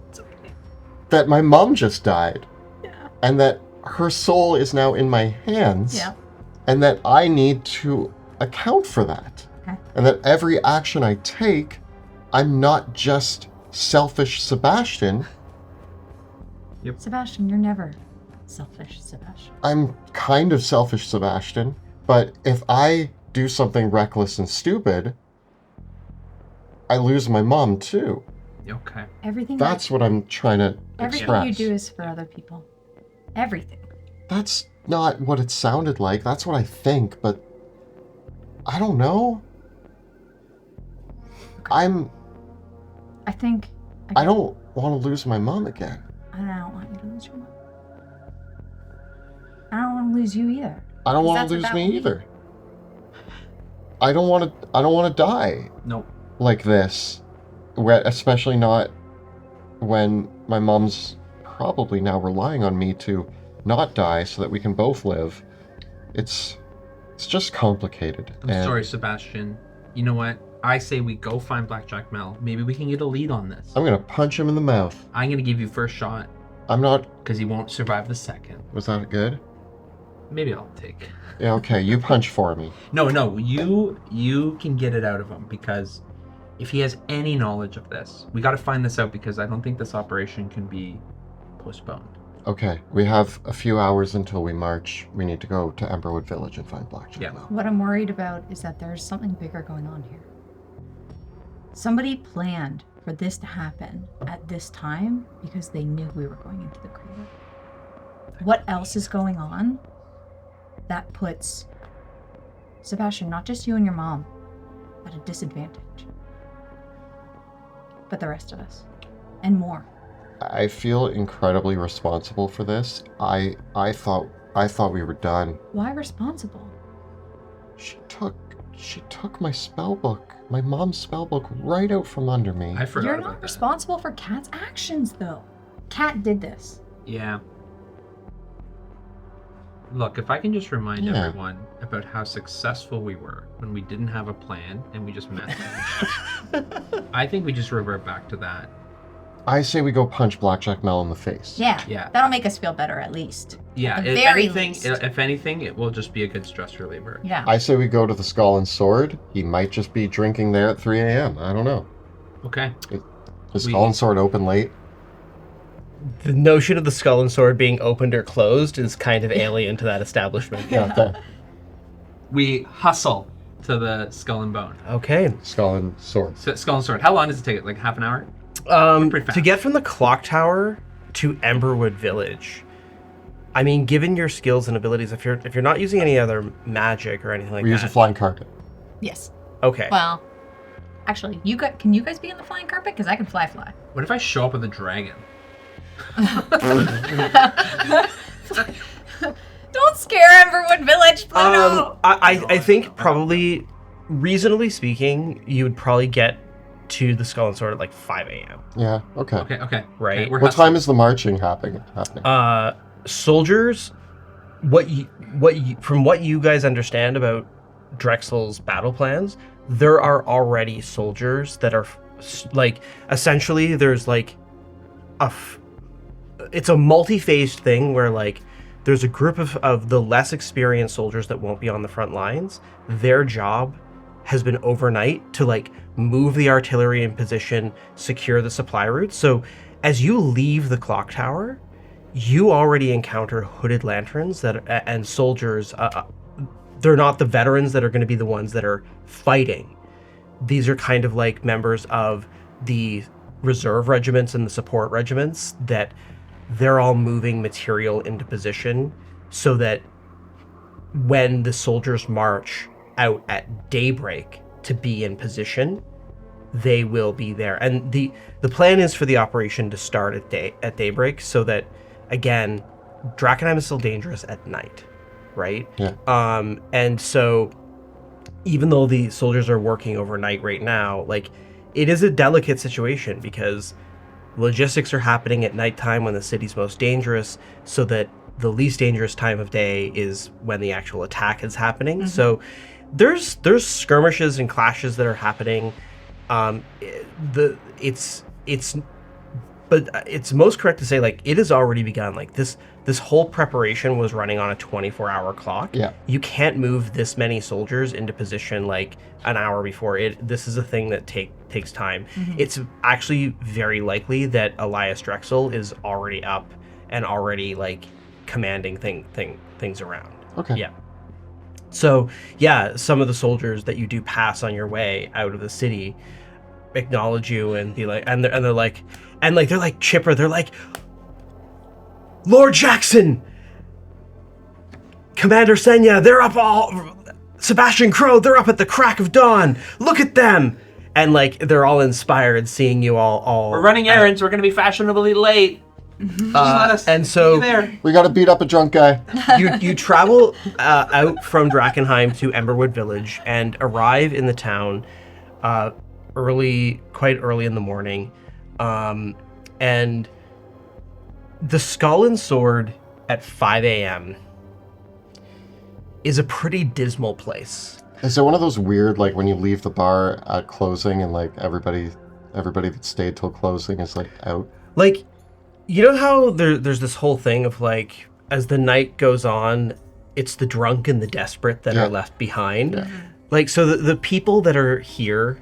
That my mom just died. Yeah. And that her soul is now in my hands. Yeah. And that I need to account for that. Okay. And that every action I take, I'm not just selfish Sebastian. Sebastian, you're never selfish, Sebastian. I'm kind of selfish Sebastian. But if I do something reckless and stupid, I lose my mom too. Okay. Everything That's what I'm trying to everything express. you do is for other people. Everything. That's not what it sounded like. That's what I think, but I don't know. I think I don't want to lose my mom again. I don't want you to lose your mom. I don't want to lose you either. I don't 'Cause want that's to what lose that me would be. either. I don't want to die Nope. like this. Especially not when my mom's probably now relying on me to not die so that we can both live. It's just complicated. I'm sorry, Sebastian. You know what? I say we go find Blackjack Mel. Maybe we can get a lead on this. I'm gonna punch him in the mouth. I'm gonna give you first shot I'm not... because he won't survive the second. Was that good? Maybe I'll take. Yeah, okay, you punch for me. No, you can get it out of him because if he has any knowledge of this, we got to find this out because I don't think this operation can be postponed. Okay, we have a few hours until we march. We need to go to Emberwood Village and find Blackjack Yeah. Mel. What I'm worried about is that there's something bigger going on here. Somebody planned for this to happen at this time because they knew we were going into the crater. What else is going on that puts Sebastian, not just you and your mom, at a disadvantage, but the rest of us, and more? I feel incredibly responsible for this. I thought we were done. Why responsible? She took my spell book, my mom's spell book, right out from under me. I forgot You're about not that. responsible for Kat's actions, though. Kat did this. Yeah. Look, if I can just remind Yeah. everyone about how successful we were when we didn't have a plan and we just met them. I think we just revert back to that. I say we go punch Blackjack Mel in the face. Yeah. Yeah. That'll make us feel better, at least. Yeah, At the if very anything, least. if anything, it will just be a good stress reliever. Yeah. I say we go to the Skull and Sword. He might just be drinking there at 3 a.m. I don't know. Okay. Is Skull and Sword open late? The notion of the Skull and Sword being opened or closed is kind of alien to that establishment. Yeah, fair. We hustle to the Skull and Bone. Okay. Skull and Sword. So, Skull and Sword. How long does it take? Like half an hour? Pretty fast. To get from the clock tower to Emberwood Village, I mean, given your skills and abilities, if you're not using any other magic or anything like We that, use a flying carpet. Yes. okay. Well, actually, can you guys be in the flying carpet? Because I can fly. What if I show up with a dragon? Don't scare Emberwood Village, Pluto! I think probably, reasonably speaking, you would probably get to the Skull and Sword at like 5 a.m. Yeah, okay. Okay. Right. Okay, we're What hustling. time is the marching happening? Soldiers, from what you guys understand about Drexel's battle plans, there are already soldiers that are like, essentially there's like it's a multi-phased thing where like there's a group of the less experienced soldiers that won't be on the front lines. Their job has been overnight to like move the artillery in position, secure the supply routes. So as you leave the clock tower, you already encounter hooded lanterns and soldiers. They're not the veterans that are going to be the ones that are fighting. These are kind of like members of the reserve regiments and the support regiments that they're all moving material into position so that when the soldiers march out at daybreak to be in position, they will be there. And the plan is for the operation to start at daybreak so that, again, Drakkenheim is still dangerous at night, right? Yeah. And so even though the soldiers are working overnight right now, like, it is a delicate situation because logistics are happening at nighttime when the city's most dangerous, so that the least dangerous time of day is when the actual attack is happening. Mm-hmm. So there's skirmishes and clashes that are happening. But it's most correct to say, like, it has already begun. Like, this whole preparation was running on a 24-hour clock. Yeah. You can't move this many soldiers into position like an hour before it. This is a thing that takes time. Mm-hmm. It's actually very likely that Elias Drexel is already up and already like commanding things around. Okay. Yeah. So yeah, some of the soldiers that you do pass on your way out of the city acknowledge you and be like, and they're like chipper. They're like, Lord Jackson, Commander Senya, they're up all. Sebastian Crow, they're up at the crack of dawn. Look at them. And like they're all inspired seeing you all. We're running errands. We're going to be fashionably late. Just let us and so be there. We gotta beat up a drunk guy. you travel out from Drakkenheim to Emberwood Village and arrive in the town quite early in the morning. And the Skull and Sword at 5 a.m. is a pretty dismal place. Is it one of those weird, like, when you leave the bar at closing and, like, everybody that stayed till closing is, like, out? Like, you know how there's this whole thing of, like, as the night goes on, it's the drunk and the desperate that Yeah. are left behind? Yeah. Like, so the people that are here,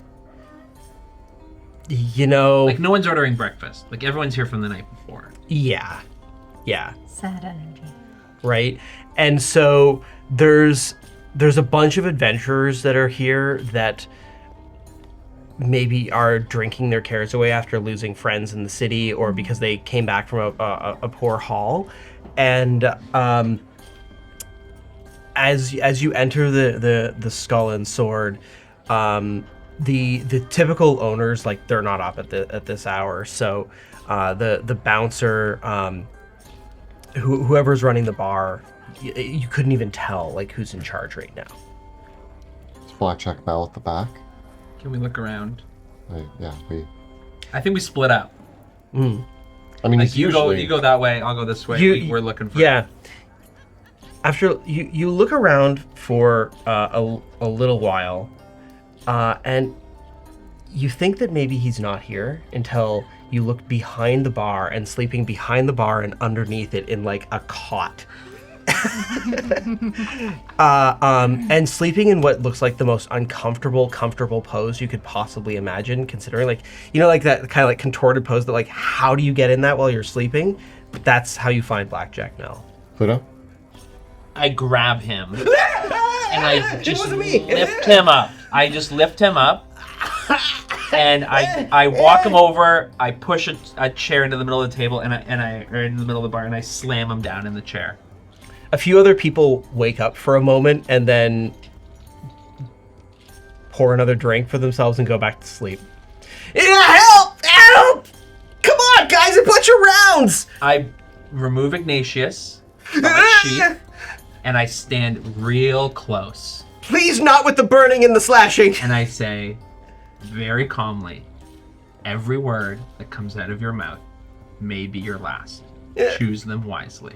you know... Like, no one's ordering breakfast. Like, everyone's here from the night before. Yeah. Sad energy. Right? And so there's a bunch of adventurers that are here that maybe are drinking their cares away after losing friends in the city, or because they came back from a poor haul. And as you enter the Skull and Sword, the typical owners, like, they're not up at this hour. So the bouncer, whoever's running the bar, you couldn't even tell like who's in charge right now. Is Blackjack Mel at the back? Can we look around? We. I think we split up. I mean, Like he's usually... you go that way, I'll go this way. We're looking for. Yeah. After you look around for a little while, and you think that maybe he's not here until you look behind the bar, and sleeping behind the bar and underneath it in like a cot. And sleeping in what looks like the most comfortable pose you could possibly imagine, considering, like, like that kind of like contorted pose that, like, how do you get in that while you're sleeping? That's how you find Blackjack Mel. Pluto? I grab him and I just lift him up. I just lift him up and I walk him over. I push a chair into the middle of the table or in the middle of the bar, and I slam him down in the chair. A few other people wake up for a moment and then pour another drink for themselves and go back to sleep. Yeah, help! Come on, guys, a bunch of rounds! I remove Ignatius from its sheath, and I stand real close. Please, not with the burning and the slashing. And I say, very calmly, every word that comes out of your mouth may be your last. Choose them wisely.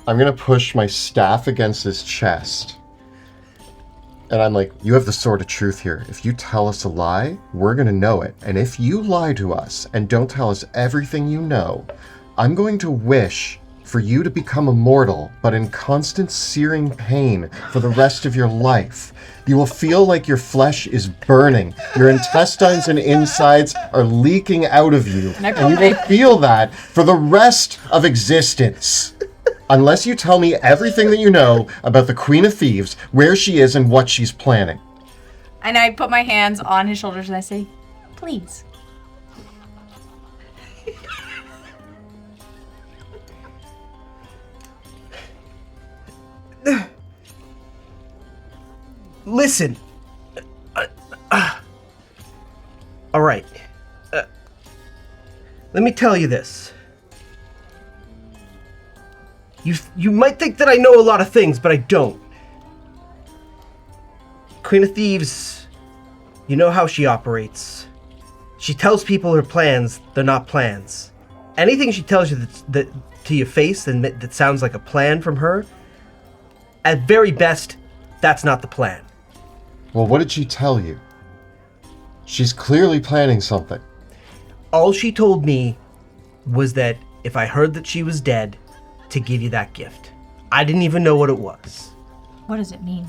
I'm going to push my staff against his chest. And I'm like, you have the sword of truth here. If you tell us a lie, we're going to know it. And if you lie to us and don't tell us everything you know, I'm going to wish for you to become immortal, but in constant searing pain for the rest of your life. You will feel like your flesh is burning. Your intestines and insides are leaking out of you. And you will feel that for the rest of existence. Unless you tell me everything that you know about the Queen of Thieves, where she is and what she's planning. And I put my hands on his shoulders and I say, please. Listen. All right. Let me tell you this. You might think that I know a lot of things, but I don't. Queen of Thieves, you know how she operates. She tells people her plans, they're not plans. Anything she tells you that to your face and that sounds like a plan from her, at very best, that's not the plan. Well, what did she tell you? She's clearly planning something. All she told me was that if I heard that she was dead, to give you that gift. I didn't even know what it was. What does it mean?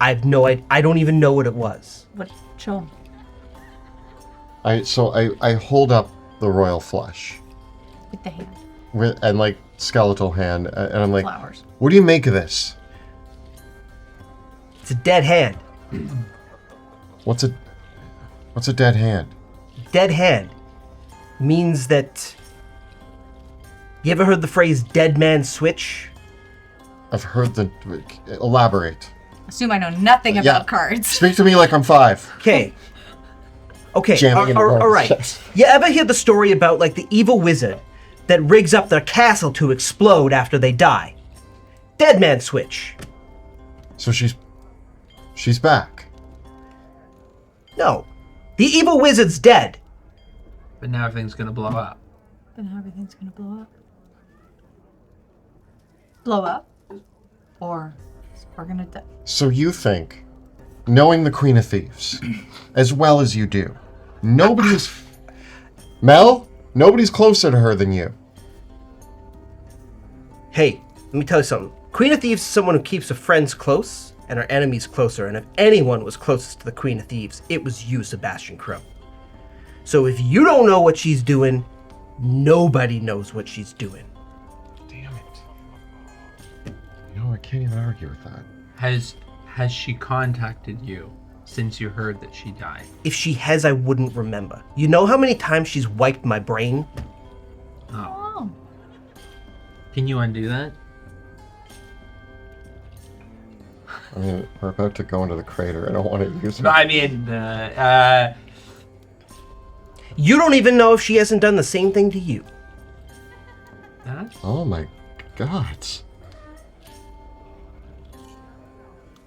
I have no idea. I don't even know what it was. What? Show him. I hold up the royal flush. With the hand. And like skeletal hand, and I'm like, Flowers. what do you make of this? It's a dead hand. What's a dead hand? Dead hand means that... You ever heard the phrase dead man switch? I've heard the... Elaborate. Assume I know nothing about cards. Speak to me like I'm 5. Okay. Jamming All right. You ever hear the story about, like, the evil wizard that rigs up their castle to explode after they die? Dead man switch. So she's back. No. The evil wizard's dead. But now everything's gonna blow up. Then everything's gonna blow up. Blow up? Or we're gonna die. So you think, knowing the Queen of Thieves, as well as you do, nobody's closer to her than you. Hey, let me tell you something. Queen of Thieves is someone who keeps her friends close and her enemies closer, and if anyone was closest to the Queen of Thieves, it was you, Sebastian Crow. So if you don't know what she's doing, nobody knows what she's doing. Damn it. I can't even argue with that. Has she contacted you since you heard that she died. If she has, I wouldn't remember. You know how many times she's wiped my brain? Oh. Oh. Can you undo that? I mean, we're about to go into the crater. I don't want to use it. I mean, You don't even know if she hasn't done the same thing to you. Oh my god.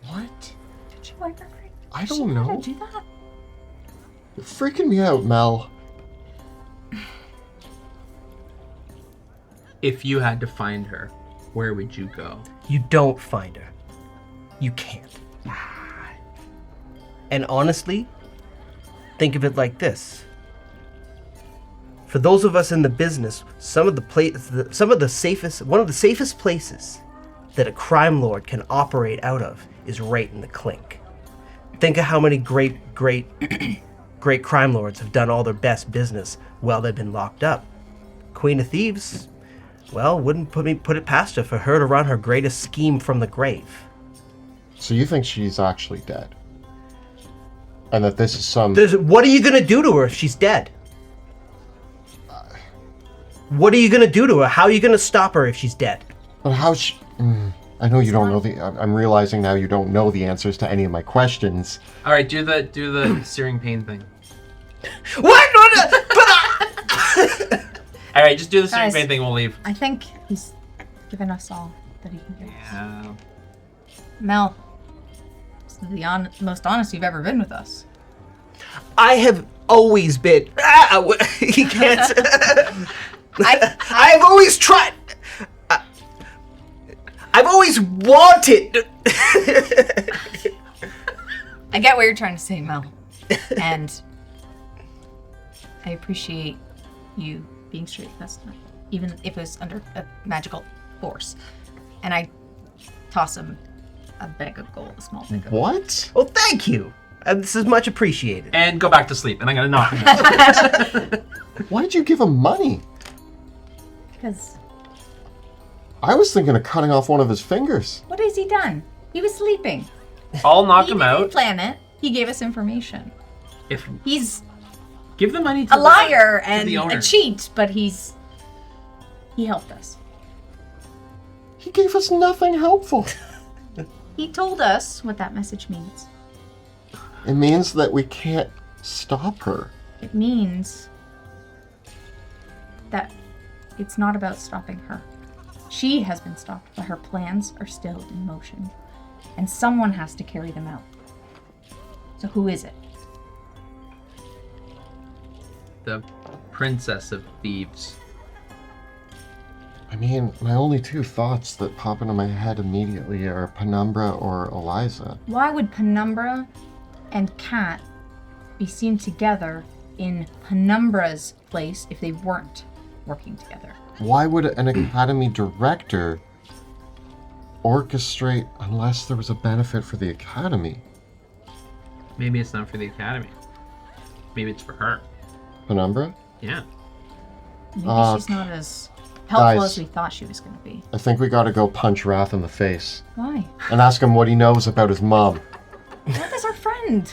What? Did you wipe her face? I She don't let know. her do that? You're freaking me out, Mel. if you had to find her, where would you go? You don't find her. You can't. And honestly, think of it like this. For those of us in the business, one of the safest places that a crime lord can operate out of is right in the clink. Think of how many great crime lords have done all their best business while they've been locked up. Queen of Thieves, well, wouldn't put it past her for her to run her greatest scheme from the grave. So you think she's actually dead? And that this is some... What are you gonna do to her if she's dead? What are you gonna do to her? How are you gonna stop her if she's dead? But how she... I know you don't know the... I'm realizing now you don't know the answers to any of my questions. All right, do the searing pain thing. What? All right, just do the searing Guys. pain thing. We'll leave. I think he's given us all that he can give us. Yeah. Mel, this is the most honest you've ever been with us. I have always been. He can't. I've always tried. I've always wanted. I get what you're trying to say, Mel. And I appreciate you being straight with us, even if it was under a magical force. And I toss him a bag of gold, a small bag of gold. What? Well, thank you. This is much appreciated. And go back to sleep. And I'm gonna knock him. Why did you give him money? Because I was thinking of cutting off one of his fingers. what has he done? He was sleeping. I'll knock He him didn't out. plan it. He gave us information. If He's give the money to a liar to and the owner. a cheat, but he helped us. He gave us nothing helpful. He told us what that message means. It means that we can't stop her. It means that it's not about stopping her. She has been stopped, but her plans are still in motion. And someone has to carry them out. So who is it? The Princess of Thieves. I mean, my only two thoughts that pop into my head immediately are Penumbra or Eliza. Why would Penumbra and Kat be seen together in Penumbra's place if they weren't working together? Why would an academy director orchestrate unless there was a benefit for the academy? Maybe it's not for the academy. Maybe it's for her. Penumbra? Yeah. Maybe Uh, she's not as helpful guys. as we thought she was going to be. I think we gotta go punch Wrath in the face Why? and ask him what he knows about his mom. Wrath is our friend.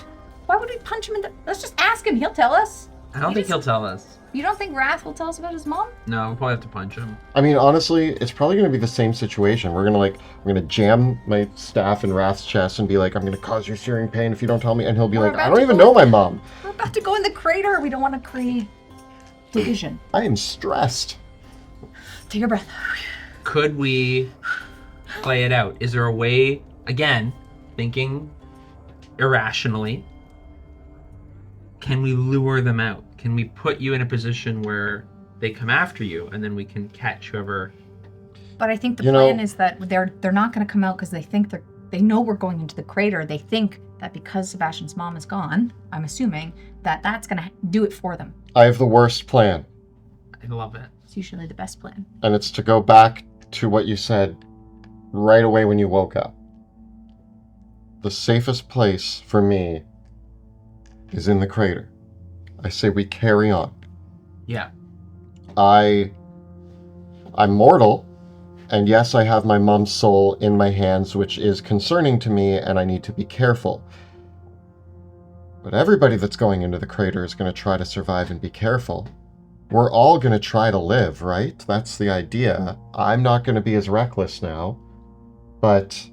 Why would we punch him in the... Let's just ask him. He'll tell us. I don't think he'll tell us. You don't think Wrath will tell us about his mom? No, we'll probably have to punch him. I mean, honestly, it's probably gonna be the same situation. We're gonna jam my staff in Wrath's chest and be like, I'm gonna cause you searing pain if you don't tell me. And he'll be We're like, I about don't to even go know my mom. We're about to go in the crater. We don't want to create division. I am stressed. Take a breath. Could we play it out? Is there a way, again, thinking irrationally, can we lure them out? Can we put you in a position where they come after you and then we can catch whoever? But I think the You know- plan is that they're not going to come out because they know we're going into the crater. They think that because Sebastian's mom is gone, I'm assuming that that's going to do it for them. I have the worst plan, I love it. It's usually the best plan. and it's to go back to what you said right away when you woke up. The safest place for me is in the crater. I say we carry on. Yeah. I'm mortal, and yes, I have my mom's soul in my hands, which is concerning to me, and I need to be careful. But everybody that's going into the crater is going to try to survive and be careful. We're all going to try to live, right? That's the idea. I'm not going to be as reckless now, but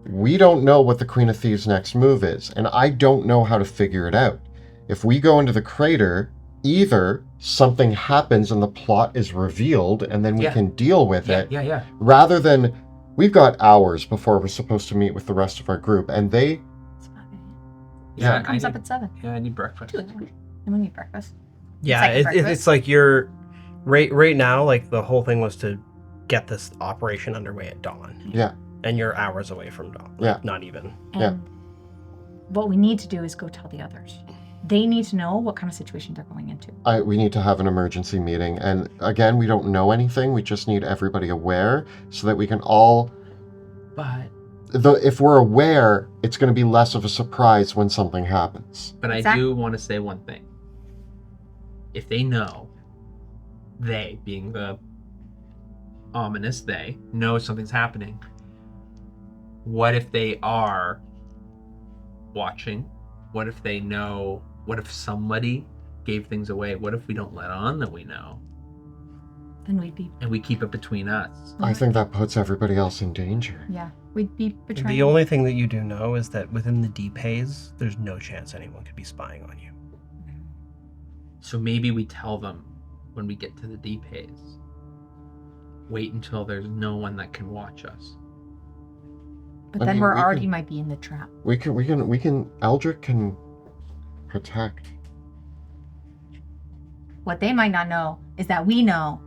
we don't know what the Queen of Thieves' next move is, and I don't know how to figure it out. If we go into the crater, either something happens and the plot is revealed, and then we Yeah. can deal with it, Yeah. rather than we've got hours before we're supposed to meet with the rest of our group, and they... It's fine. Yeah, It comes up at 7. Yeah, I need breakfast. And we need breakfast. Yeah, Second breakfast. it's like you're right now. Like the whole thing was to get this operation underway at dawn. Yeah. And you're hours away from dawn. Yeah. Not even. And Yeah. what we need to do is go tell the others. They need to know what kind of situation they're going into. We need to have an emergency meeting, and again, we don't know anything. We just need everybody aware so that we can all... But if we're aware, it's going to be less of a surprise when something happens. I do want to say one thing. If they know, they, being the ominous they, know something's happening, what if they are watching? What if they know? What if somebody gave things away? What if we don't let on that we know? Then we'd be, And we keep it between us? I think that puts everybody else in danger. yeah, we'd be betraying. The only thing that you do know is that within the deep haze, there's no chance anyone could be spying on you. So maybe we tell them when we get to the deep haze. Wait until there's no one that can watch us. But I then mean, we're we already can- might be in the trap. Eldrick can protect. What they might not know is that we know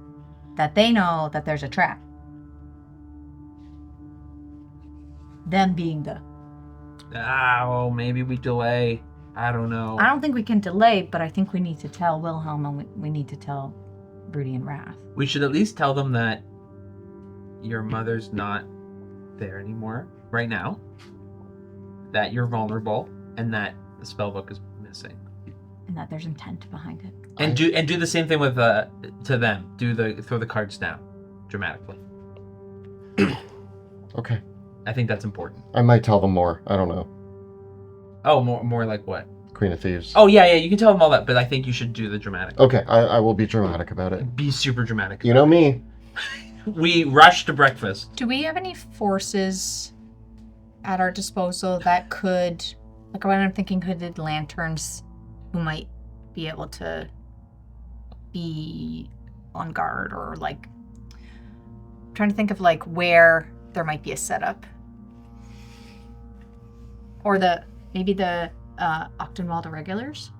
that they know that there's a trap. Them being the... Oh, maybe we delay. I don't know. I don't think we can delay, but I think we need to tell Wilhelm and we need to tell Rudy and Wrath. We should at least tell them that your mother's not there anymore right now, that you're vulnerable, and that the spellbook is missing. And that there's intent behind it. And do the same thing with to them. Throw the cards down dramatically. Okay. I think that's important. I might tell them more. I don't know. Oh, more like what? Queen of Thieves. Oh yeah, you can tell them all that, but I think you should do the dramatic. Okay, I will be dramatic about it. Be super dramatic. You know me. We rushed to breakfast. Do we have any forces at our disposal that could, like when I'm thinking hooded lanterns, who might be able to be on guard, or like, I'm trying to think of like where there might be a setup, or maybe the Octenwald irregulars.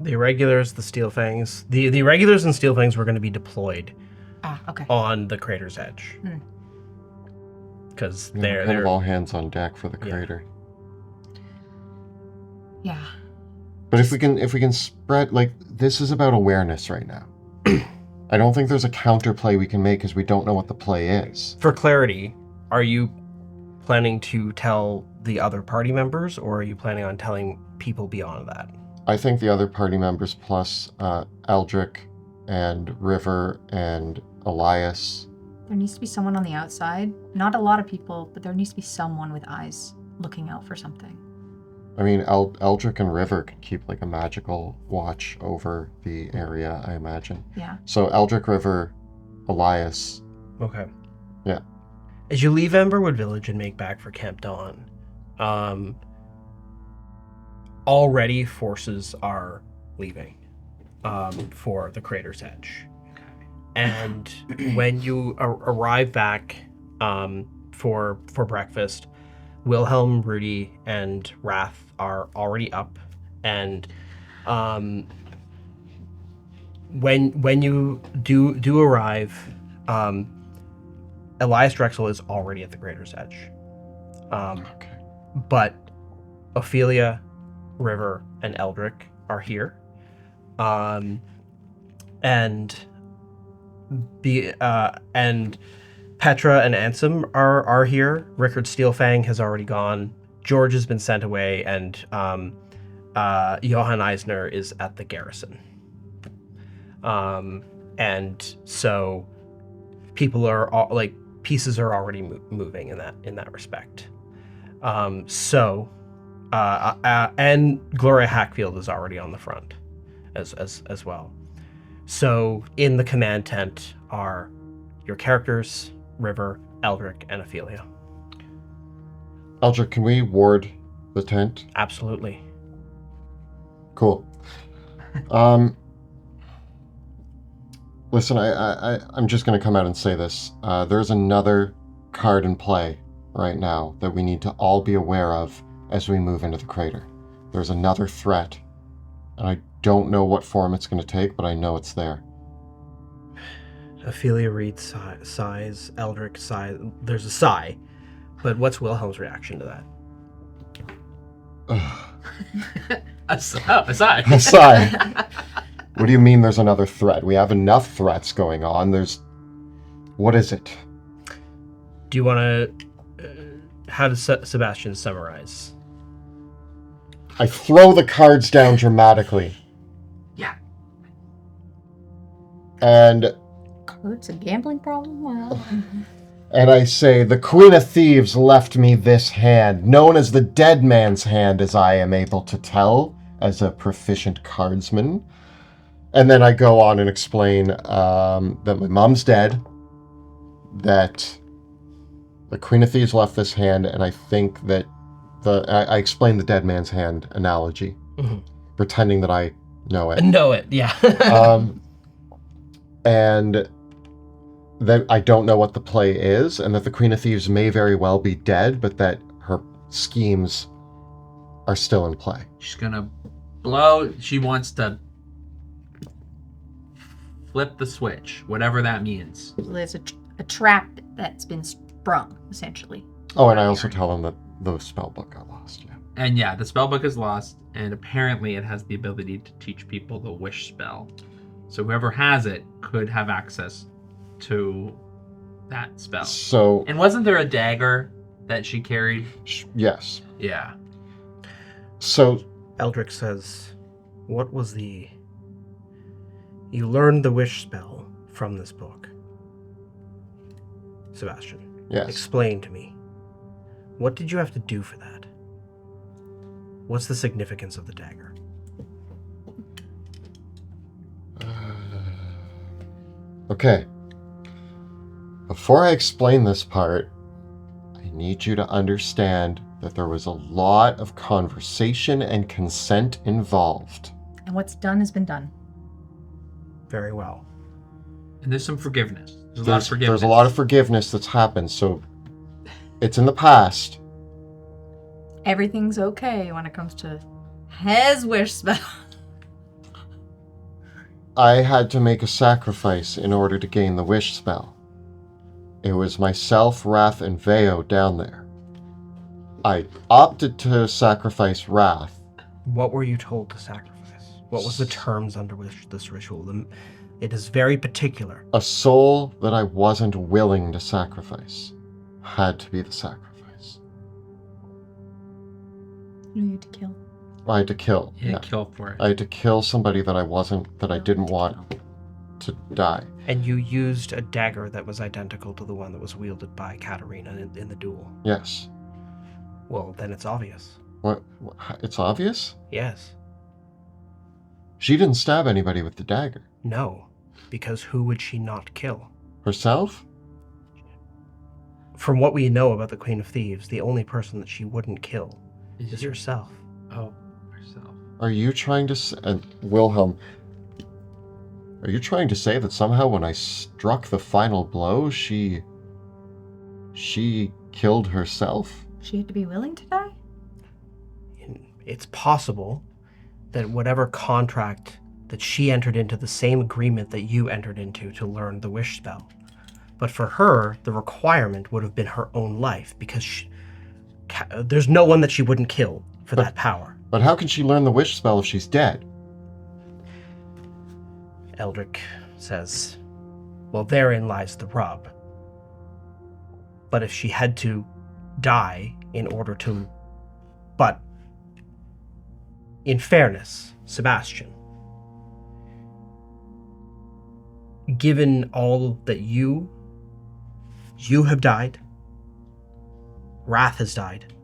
The irregulars, the Steel Fangs. The irregulars and Steel Fangs were going to be deployed Okay. on the crater's edge. Because Kind of all hands on deck for the Yeah. crater. Yeah. But if we can spread, like, this is about awareness right now. I don't think there's a counterplay we can make because we don't know what the play is. For clarity, are you planning to tell the other party members, or are you planning on telling people beyond that? I think the other party members plus Eldrick and River and Elias. There needs to be someone on the outside. Not a lot of people, but there needs to be someone with eyes looking out for something. I mean, Eldrick and River could keep like a magical watch over the area, I imagine. Yeah. So Eldrick, River, Elias. Okay. Yeah. As you leave Emberwood Village and make back for Camp Dawn, already forces are leaving for the crater's edge. And when you arrive back for breakfast, Wilhelm, Rudy, and Wrath are already up, and when you do arrive, Elias Drexel is already at the crater's edge. Okay. But Ophelia, River, and Eldrick are here. And Petra and Ansem are here. Rickard Steelfang has already gone. George has been sent away, and Johann Eisner is at the garrison. And so people are pieces are already moving in that respect. So And Gloria Hackfield is already on the front as well. So in the command tent are your characters, River, Eldrick, and Ophelia. Eldrick, can we ward the tent? Absolutely. Cool. Listen, I'm just going to come out and say this. There's another card in play right now that we need to all be aware of as we move into the crater. There's another threat, and I don't know what form it's going to take, but I know it's there. Ophelia reads, sighs, Eldrick sighs. There's a sigh, but what's Wilhelm's reaction to that? Aside. Aside. What do you mean there's another threat? We have enough threats going on. What is it? Do you want to... how does Sebastian summarize? I throw the cards down dramatically. Yeah. And... Oh, it's a gambling problem? Well... And I say, the Queen of Thieves left me this hand, known as the Dead Man's Hand, as I am able to tell, as a proficient cardsman. And then I go on and explain that my mom's dead, that the Queen of Thieves left this hand, and I think that I explain the Dead Man's Hand analogy, pretending that I know it. Know it, yeah. And that I don't know what the play is, and that the Queen of Thieves may very well be dead, but that her schemes are still in play. She's gonna blow. She wants to flip the switch, whatever that means. So there's a trap that's been sprung, essentially. Oh, and I also tell them that the spell book got lost, yeah. And yeah, the spell book is lost, and apparently it has the ability to teach people the wish spell. So whoever has it could have access to that spell. So... And wasn't there a dagger that she carried? Yes. Yeah. So... Eldrick says, what was the... You learned the wish spell from this book. Sebastian. Yes. Explain to me. What did you have to do for that? What's the significance of the dagger? Okay. Before I explain this part, I need you to understand that there was a lot of conversation and consent involved. And what's done has been done. Very well. And there's some forgiveness. There's a lot of forgiveness. There's a lot of forgiveness that's happened, so it's in the past. Everything's okay when it comes to his wish spell. I had to make a sacrifice in order to gain the wish spell. It was myself, Wrath, and Veo down there. I opted to sacrifice Wrath. What were you told to sacrifice? What was the terms under which this ritual? It is very particular. A soul that I wasn't willing to sacrifice had to be the sacrifice. You had to kill. I had to kill. Yeah, kill for it. I had to kill somebody that I didn't want to die. And you used a dagger that was identical to the one that was wielded by Katarina in the duel. Yes. Well, then it's obvious. What? It's obvious? Yes. She didn't stab anybody with the dagger. No, because who would she not kill? Herself? From what we know about the Queen of Thieves, the only person that she wouldn't kill is herself. Oh, herself. Are you trying to Wilhelm, are you trying to say that somehow when I struck the final blow, she killed herself? She had to be willing to die? It's possible that whatever contract that she entered into, the same agreement that you entered into to learn the wish spell. But for her, the requirement would have been her own life, because there's no one that she wouldn't kill for that power. But how can she learn the wish spell if she's dead? Eldrick says, well, therein lies the rub. But if she had to die in order to... But, in fairness, Sebastian, given all that you have died, Wrath has died.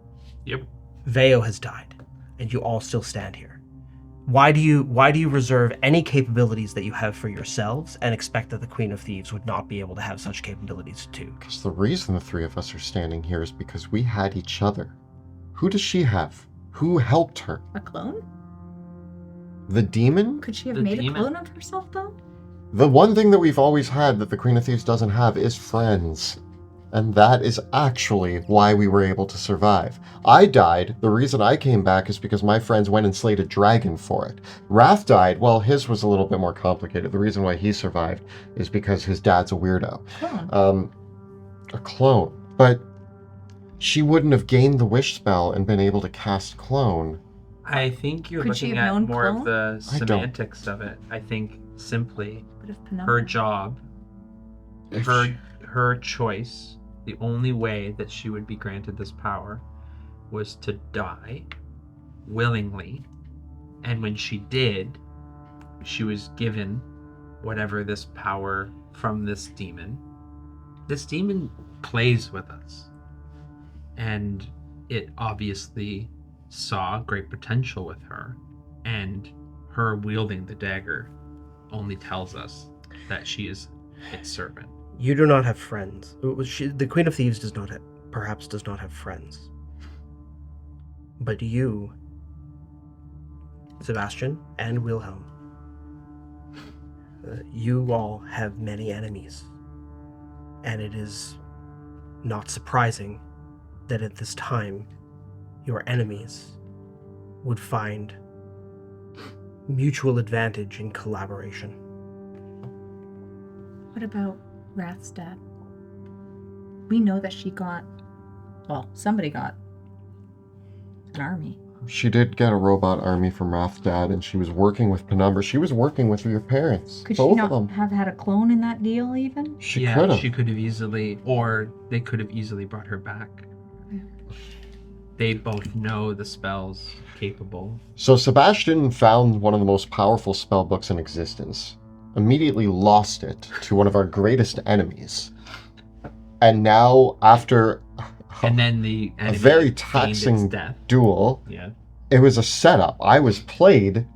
Yep. Veo has died. and you all still stand here? Why do you reserve any capabilities that you have for yourselves and expect that the Queen of Thieves would not be able to have such capabilities too? Because the reason the three of us are standing here is because we had each other. Who does she have? Who helped her? A clone? The demon? Could she have The made demon. a clone of herself, though? The one thing that we've always had that the Queen of Thieves doesn't have is friends. And that is actually why we were able to survive. I died. The reason I came back is because my friends went and slayed a dragon for it. Wrath died. Well, his was a little bit more complicated. The reason why he survived is because his dad's a weirdo. Clone. A clone. But she wouldn't have gained the wish spell and been able to cast clone. I think you're Could she looking have at known more of clone? the I don't. semantics of it. I think simply But if Penumbra... her job, If her choice, the only way that she would be granted this power was to die willingly. And when she did, she was given whatever this power from this demon. This demon plays with us. And it obviously saw great potential with her. And her wielding the dagger only tells us that she is its servant. You do not have friends. The Queen of Thieves perhaps does not have friends. But you, Sebastian and Wilhelm, you all have many enemies. And it is not surprising that at this time, your enemies would find mutual advantage in collaboration. What about Wrath's dad? We know that she got... Well, somebody got an army. She did get a robot army from Wrath's dad, and she was working with Penumbra. She was working with your parents. Could both she of not them. have had a clone in that deal, even? She Yeah, could have. she could have easily, or they could have easily brought her back. They both know the spells capable. So Sebastian found one of the most powerful spell books in existence, immediately lost it to one of our greatest enemies, and now after And then the a enemy very gained taxing its death. duel, Yeah. it was a setup. I was played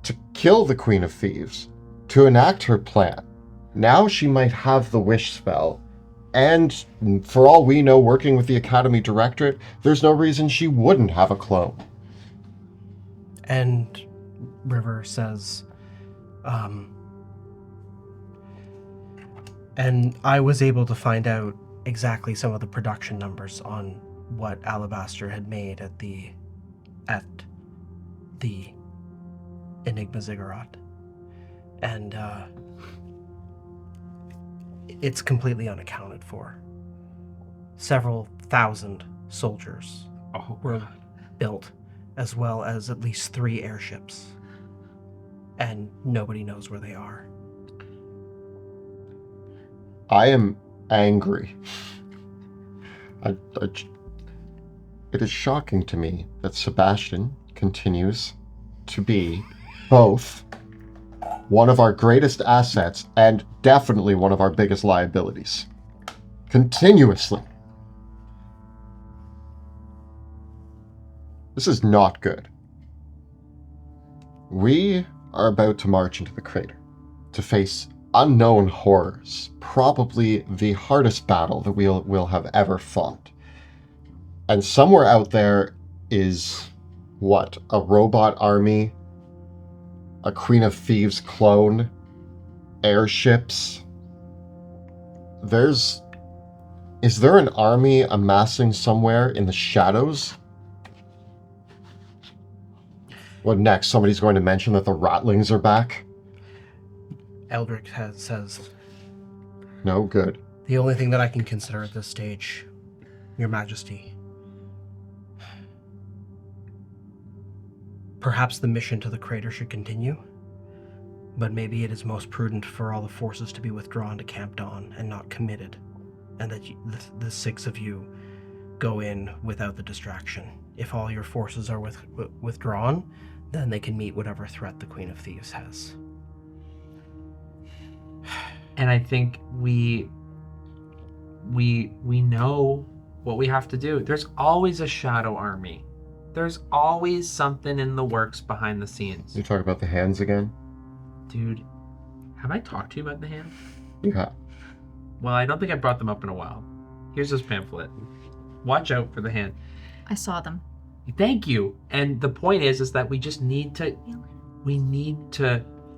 to kill the Queen of Thieves, to enact her plan. Now she might have the wish spell, and for all we know, working with the Academy Directorate, there's no reason she wouldn't have a clone. And River says, and I was able to find out exactly some of the production numbers on what Alabaster had made at the Enigma Ziggurat. And it's completely unaccounted for. Several thousand soldiers Oh, were built, as well as at least 3 airships. And nobody knows where they are. I am angry. It is shocking to me that Sebastian continues to be both one of our greatest assets and definitely one of our biggest liabilities. Continuously. This is not good. We are about to march into the crater to face unknown horrors, probably the hardest battle that we'll have ever fought. And somewhere out there is, what, a robot army, a Queen of Thieves clone, airships. Is there an army amassing somewhere in the shadows? What next? Somebody's going to mention that the Ratlings are back? Eldrick says, No, good. the only thing that I can consider at this stage, Your Majesty, perhaps the mission to the crater should continue, but maybe it is most prudent for all the forces to be withdrawn to Camp Dawn and not committed, and that the 6 of you go in without the distraction. If all your forces are withdrawn, then they can meet whatever threat the Queen of Thieves has. And I think we know what we have to do. There's always a shadow army There's always something in the works behind the scenes. You talk about the hands again? Dude, have I talked to you about the hand? Yeah. Well, I don't think I brought them up in a while. Here's this pamphlet. Watch out for the hand. I saw them. Thank you. And the point is that we just need to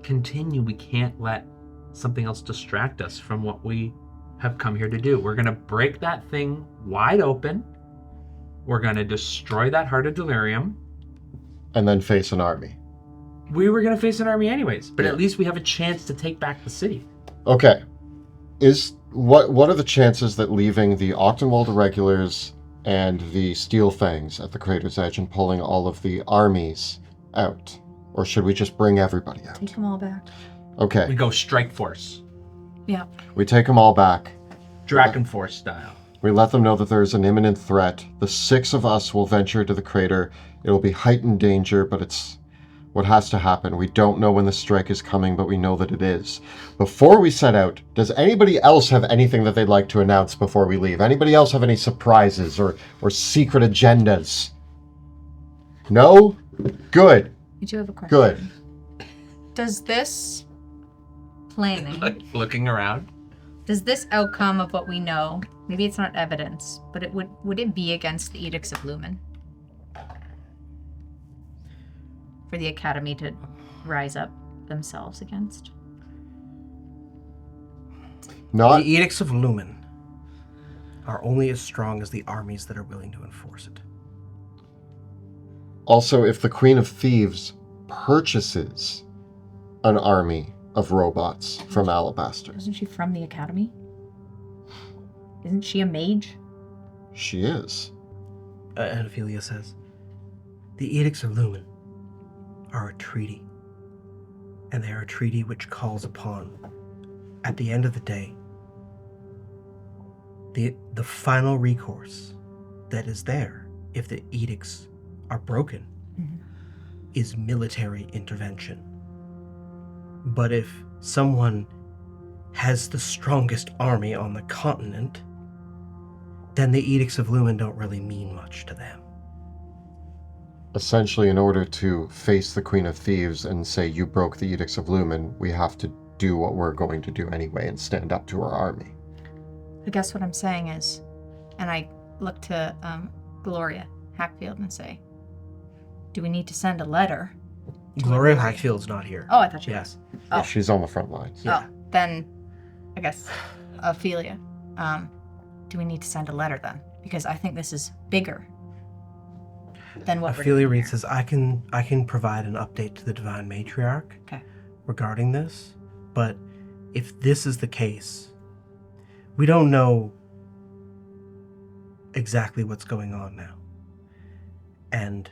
continue. We can't let something else distract us from what we have come here to do. We're going to break that thing wide open. We're going to destroy that heart of delirium. And then face an army. We were going to face an army anyways, but Yeah. at least we have a chance to take back the city. Okay. What are the chances that leaving the Octenwald Irregulars and the Steel Fangs at the crater's edge and pulling all of the armies out? Or should we just bring everybody out? Take them all back. Okay. We go strike force. Yeah. We take them all back. Draken Force style. We let them know that there is an imminent threat. The 6 of us will venture to the crater. It will be heightened danger, but it's what has to happen. We don't know when the strike is coming, but we know that it is. Before we set out, does anybody else have anything that they'd like to announce before we leave? Anybody else have any surprises or secret agendas? No? Good. I do have a question. Good. Does this planning, Looking around. does this outcome of what we know, maybe it's not evidence, but would it be against the Edicts of Lumen? For the Academy to rise up themselves against? Not The Edicts of Lumen are only as strong as the armies that are willing to enforce it. also if the Queen of Thieves purchases an army of robots from Alabaster. Isn't she from the Academy? Isn't she a mage? She is. And Ophelia says, the Edicts of Lumen are a treaty. And they are a treaty which calls upon, at the end of the day, the final recourse that is there if the edicts are broken is military intervention. But if someone has the strongest army on the continent, then the Edicts of Lumen don't really mean much to them. Essentially, in order to face the Queen of Thieves and say you broke the Edicts of Lumen, we have to do what we're going to do anyway and stand up to our army. I guess what I'm saying is, and I look to Gloria Hackfield and say, do we need to send a letter? Gloria Hackfield's not here. Oh, I thought she Yeah. was. Yeah, Oh. she's on the front lines. Yeah. Oh, then I guess Ophelia. Do we need to send a letter then? Because I think this is bigger than what Ophelia we're Reed doing says, I can provide an update to the Divine Matriarch Okay. regarding this, but if this is the case, we don't know exactly what's going on now and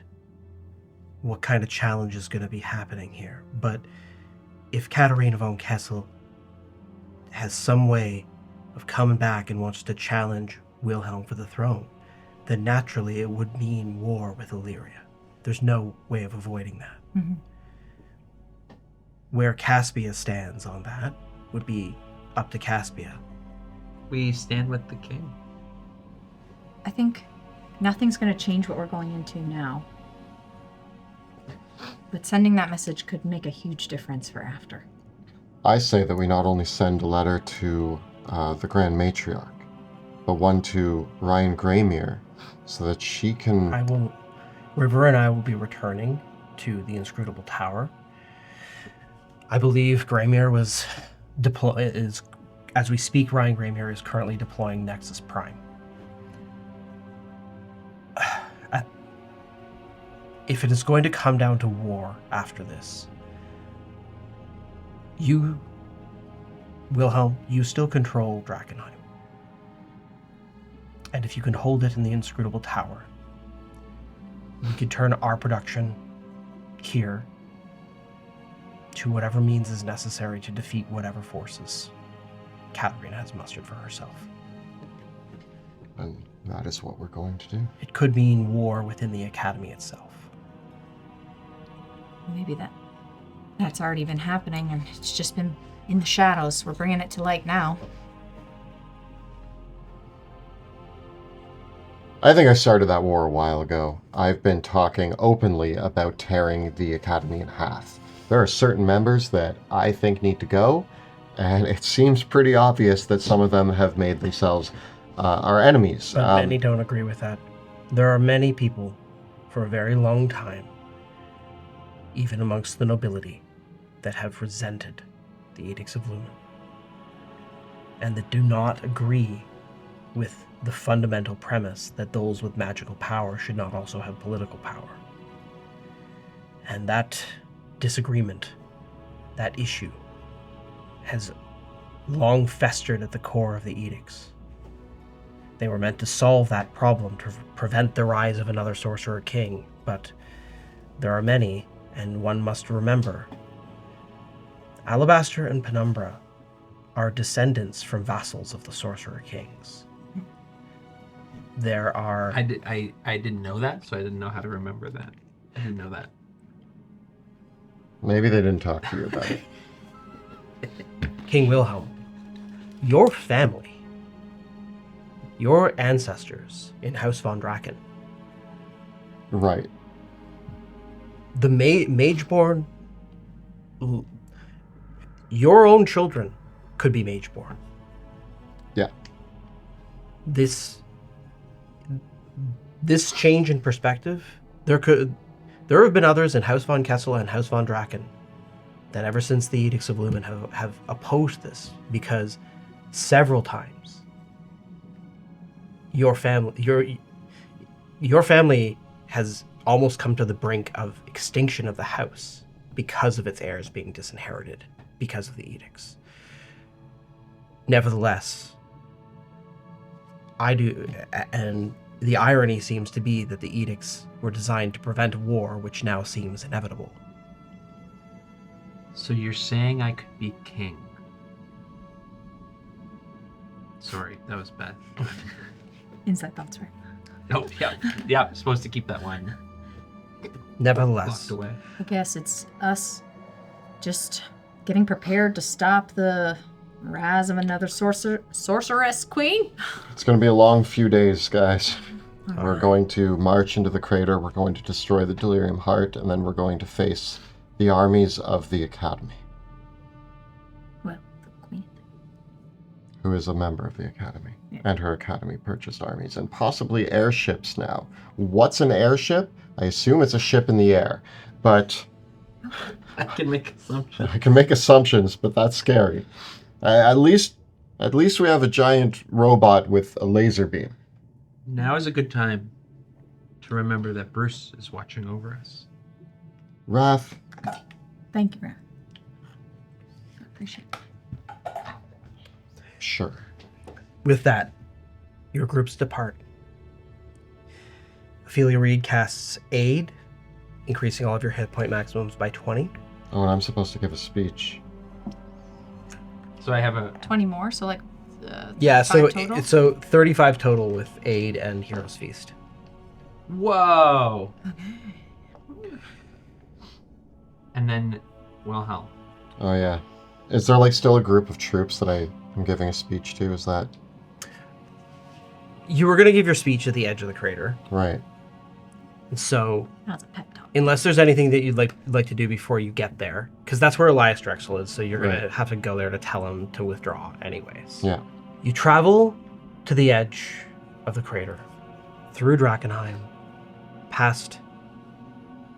what kind of challenge is going to be happening here. But if Katarina von Kessel has some way of coming back and wants to challenge Wilhelm for the throne, then naturally it would mean war with Illyria. There's no way of avoiding that. Mhm. Where Caspia stands on that would be up to Caspia. We stand with the king. I think nothing's going to change what we're going into now. But sending that message could make a huge difference for after. I say that we not only send a letter to the Grand Matriarch, but one to Ryan Graymere, so that she can... River and I will be returning to the Inscrutable Tower. I believe Graymere as we speak, Ryan Graymere is currently deploying Nexus Prime. If it is going to come down to war after this, you, Wilhelm, you still control Drakkenheim. And if you can hold it in the Inscrutable Tower, we could turn our production here to whatever means is necessary to defeat whatever forces Katarina has mustered for herself. And that is what we're going to do. It could mean war within the Academy itself. Maybe that's already been happening and it's just been in the shadows. We're bringing it to light now. I think I started that war a while ago. I've been talking openly about tearing the Academy in half. There are certain members that I think need to go, and it seems pretty obvious that some of them have made themselves our enemies. But many don't agree with that. There are many people, for a very long time, even amongst the nobility, that have resented the Edicts of Lumen, and that do not agree with the fundamental premise that those with magical power should not also have political power. And that disagreement, that issue, has long festered at the core of the edicts. They were meant to solve that problem, to prevent the rise of another sorcerer king, but there are many, and one must remember, Alabaster and Penumbra are descendants from vassals of the sorcerer kings. There are... I didn't know that, so I didn't know how to remember that. I didn't know that. Maybe they didn't talk to you about it. King Wilhelm, your family, your ancestors in House von Draken, Right. the Mageborn, your own children could be Mageborn. Yeah. This change in perspective, there have been others in House von Kessel and House von Draken that ever since the Edicts of Lumen have opposed this, because several times your family has almost come to the brink of extinction of the house because of its heirs being disinherited because of the edicts. Nevertheless, and the irony seems to be that the edicts were designed to prevent war, which now seems inevitable. So you're saying I could be king? Sorry, that was bad. Inside thoughts, right? Oh, yeah. Supposed to keep that one Nevertheless, locked away. I guess it's us just getting prepared to stop the rise of another sorceress queen. It's going to be a long few days, guys. We're going to march into the crater, we're going to destroy the Delirium Heart, and then we're going to face the armies of the Academy, Well, the queen. who is a member of the Academy, and her Academy-purchased armies, and possibly airships now. What's an airship? I assume it's a ship in the air, but I can make assumptions. I can make assumptions, but that's scary. At least we have a giant robot with a laser beam. Now is a good time to remember that Bruce is watching over us. Wrath. Thank you, Ram. I appreciate it. Sure. with that, your groups depart. Ophelia Reed casts Aid, increasing all of your hit point maximums by 20. Oh, and I'm supposed to give a speech. So I have a 20 more, so like Yeah, so 35 total? so 35 total with Aid and Hero's Feast. whoa. And then Wilhelm. Oh, yeah. Is there, like, still a group of troops that I am giving a speech to? Is that... You were going to give your speech at the edge of the crater. Right. So, That's a pep talk. unless there's anything that you'd like to do before you get there, because that's where Elias Drexel is, so you're going to have to go there to tell him to withdraw anyways. Yeah. You travel to the edge of the crater, through Drakkenheim,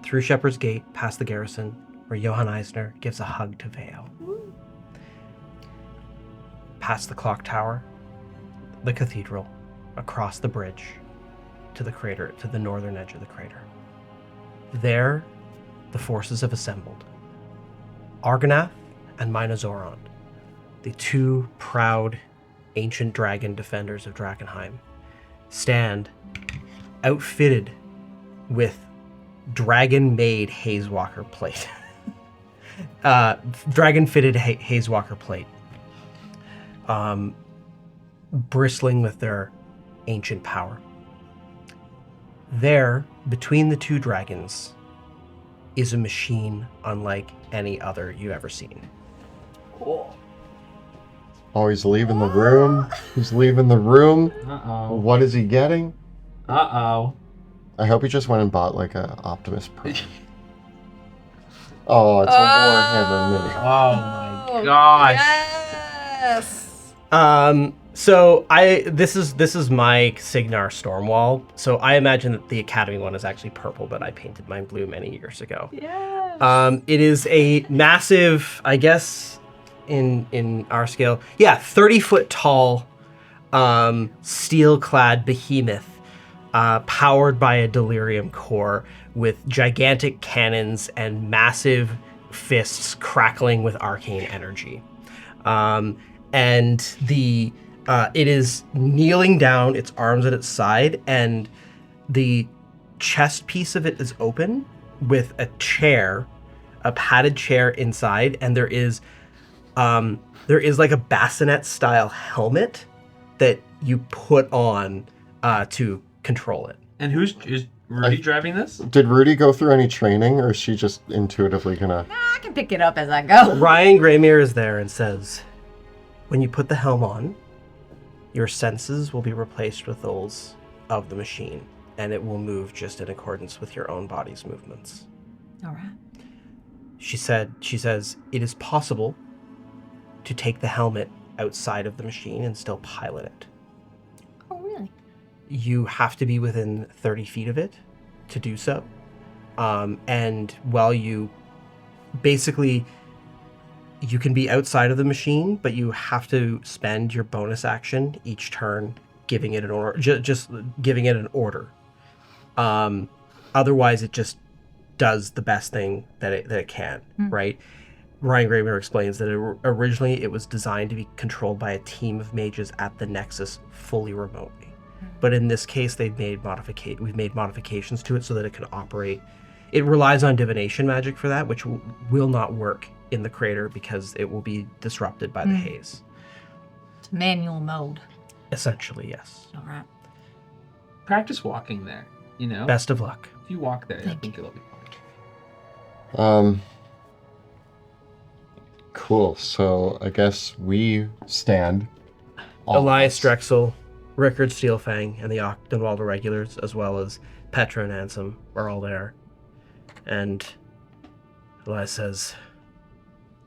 through Shepherd's Gate, past the garrison, where Johann Eisner gives a hug to Vale. Past the clock tower, the cathedral, across the bridge, to the crater, to the northern edge of the crater. There, the forces have assembled. Argonath and Minozaurond, the two proud ancient dragon defenders of Drakkenheim, stand outfitted with dragon-made Hazewalker plate. Dragon-fitted Hazewalker plate. Bristling with their ancient power. There, between the two dragons, is a machine unlike any other you've ever seen. Oh, he's leaving the room. He's leaving the room. Uh-oh. What is he getting? Uh-oh. I hope he just went and bought like a Optimus Prime. Oh, it's a Warhammer Mini. Oh my gosh. Yes. So this is my Signar Stormwall. So I imagine that the Academy one is actually purple, but I painted mine blue many years ago. Yes. It is a massive, I guess, in our scale, 30-foot tall, steel-clad behemoth, powered by a delirium core with gigantic cannons and massive fists crackling with arcane energy. And it is kneeling down, its arms at its side, and the chest piece of it is open with a chair, a padded chair inside, and there is like a bassinet style helmet that you put on to control it. And is Rudy driving this? Did Rudy go through any training, or is she just intuitively gonna... I can pick it up as I go. Ryan Greymere is there and says, when you put the helm on, your senses will be replaced with those of the machine, and it will move just in accordance with your own body's movements. All right. She says, it is possible to take the helmet outside of the machine and still pilot it. Oh, really? You have to be within 30 feet of it to do so. And while you can be outside of the machine, but you have to spend your bonus action each turn giving it an order, just giving it an order. Otherwise, it just does the best thing that it can, right? Ryan Graver explains that originally it was designed to be controlled by a team of mages at the Nexus fully remotely. But in this case, we've made modifications to it so that it can operate. It relies on divination magic for that, which will not work in the crater because it will be disrupted by the haze. It's manual mode. Essentially, yes. All right. Practice walking there, you know? Best of luck. If you walk there, I Thank think it'll be fine. Cool. So I guess we stand. Elias Drexel, Rickard Steelfang, and the Ochtenwalder regulars, as well as Petra and Ansem, are all there. And Elias says,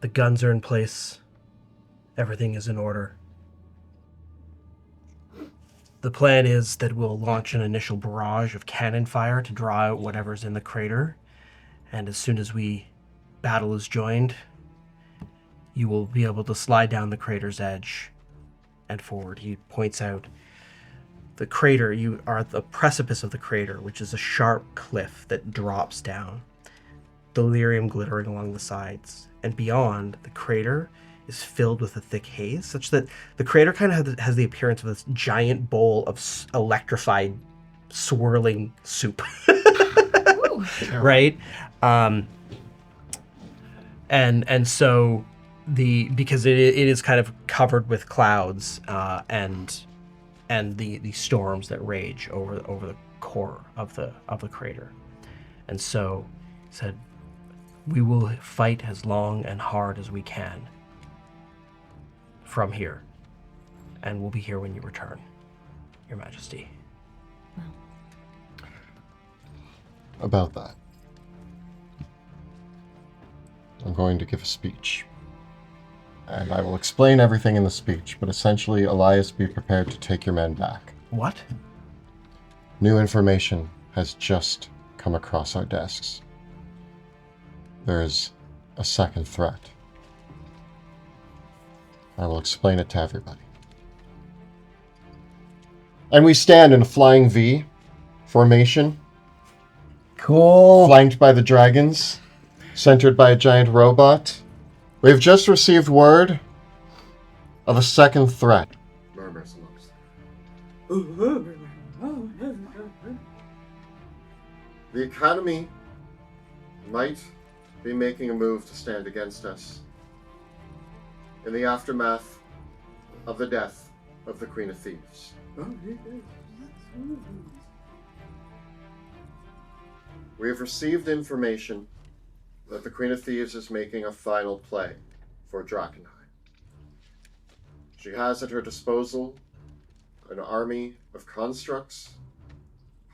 the guns are in place. Everything is in order. The plan is that we'll launch an initial barrage of cannon fire to draw out whatever's in the crater. And as soon as battle is joined, you will be able to slide down the crater's edge and forward. He points out the crater. You are at the precipice of the crater, which is a sharp cliff that drops down, delirium glittering along the sides. And beyond, the crater is filled with a thick haze, such that the crater kind of has the appearance of this giant bowl of electrified, swirling soup. Right? And so because it is kind of covered with clouds and the storms that rage over the core of the crater. And so he said, we will fight as long and hard as we can from here, and we'll be here when you return, Your Majesty. About that, I'm going to give a speech. And I will explain everything in the speech, but essentially, Elias, be prepared to take your men back. What? New information has just come across our desks. There is a second threat. I will explain it to everybody. And we stand in a flying V formation. Cool. Flanked by the dragons, centered by a giant robot. We have just received word of a second threat. Murmurs amongst them. The Academy might be making a move to stand against us in the aftermath of the death of the Queen of Thieves. We have received information that the Queen of Thieves is making a final play for Drakkenheim. She has at her disposal an army of constructs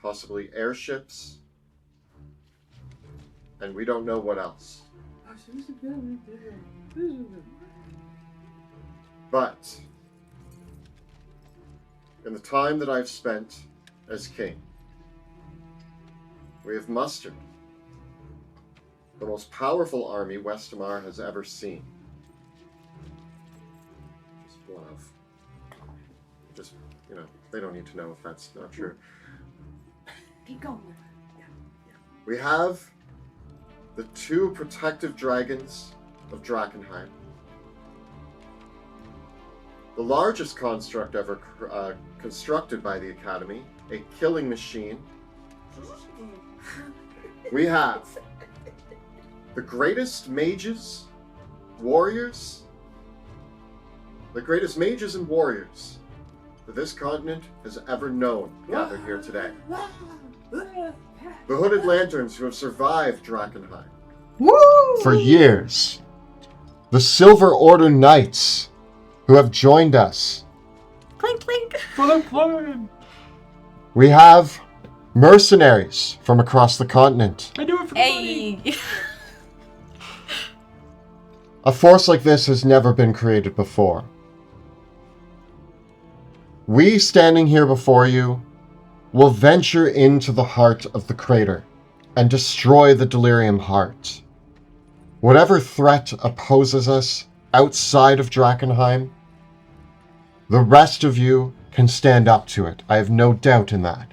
possibly airships, and we don't know what else. But in the time that I've spent as king, we have mustered the most powerful army Westamar has ever seen. Just one of. Just, they don't need to know if that's not true. Keep going. We have the 2 protective dragons of Drakkenheim. The largest construct ever constructed by the Academy, a killing machine. We have the greatest mages, warriors, the greatest mages and warriors that this continent has ever known gathered here today. The Hooded Lanterns who have survived Drakkenheim for years. The Silver Order Knights who have joined us. Clink, clink. For the plan! We have mercenaries from across the continent. I do it for the money! Hey! A force like this has never been created before. We, standing here before you, will venture into the heart of the crater and destroy the Delirium Heart. Whatever threat opposes us outside of Drakkenheim, the rest of you can stand up to it. I have no doubt in that.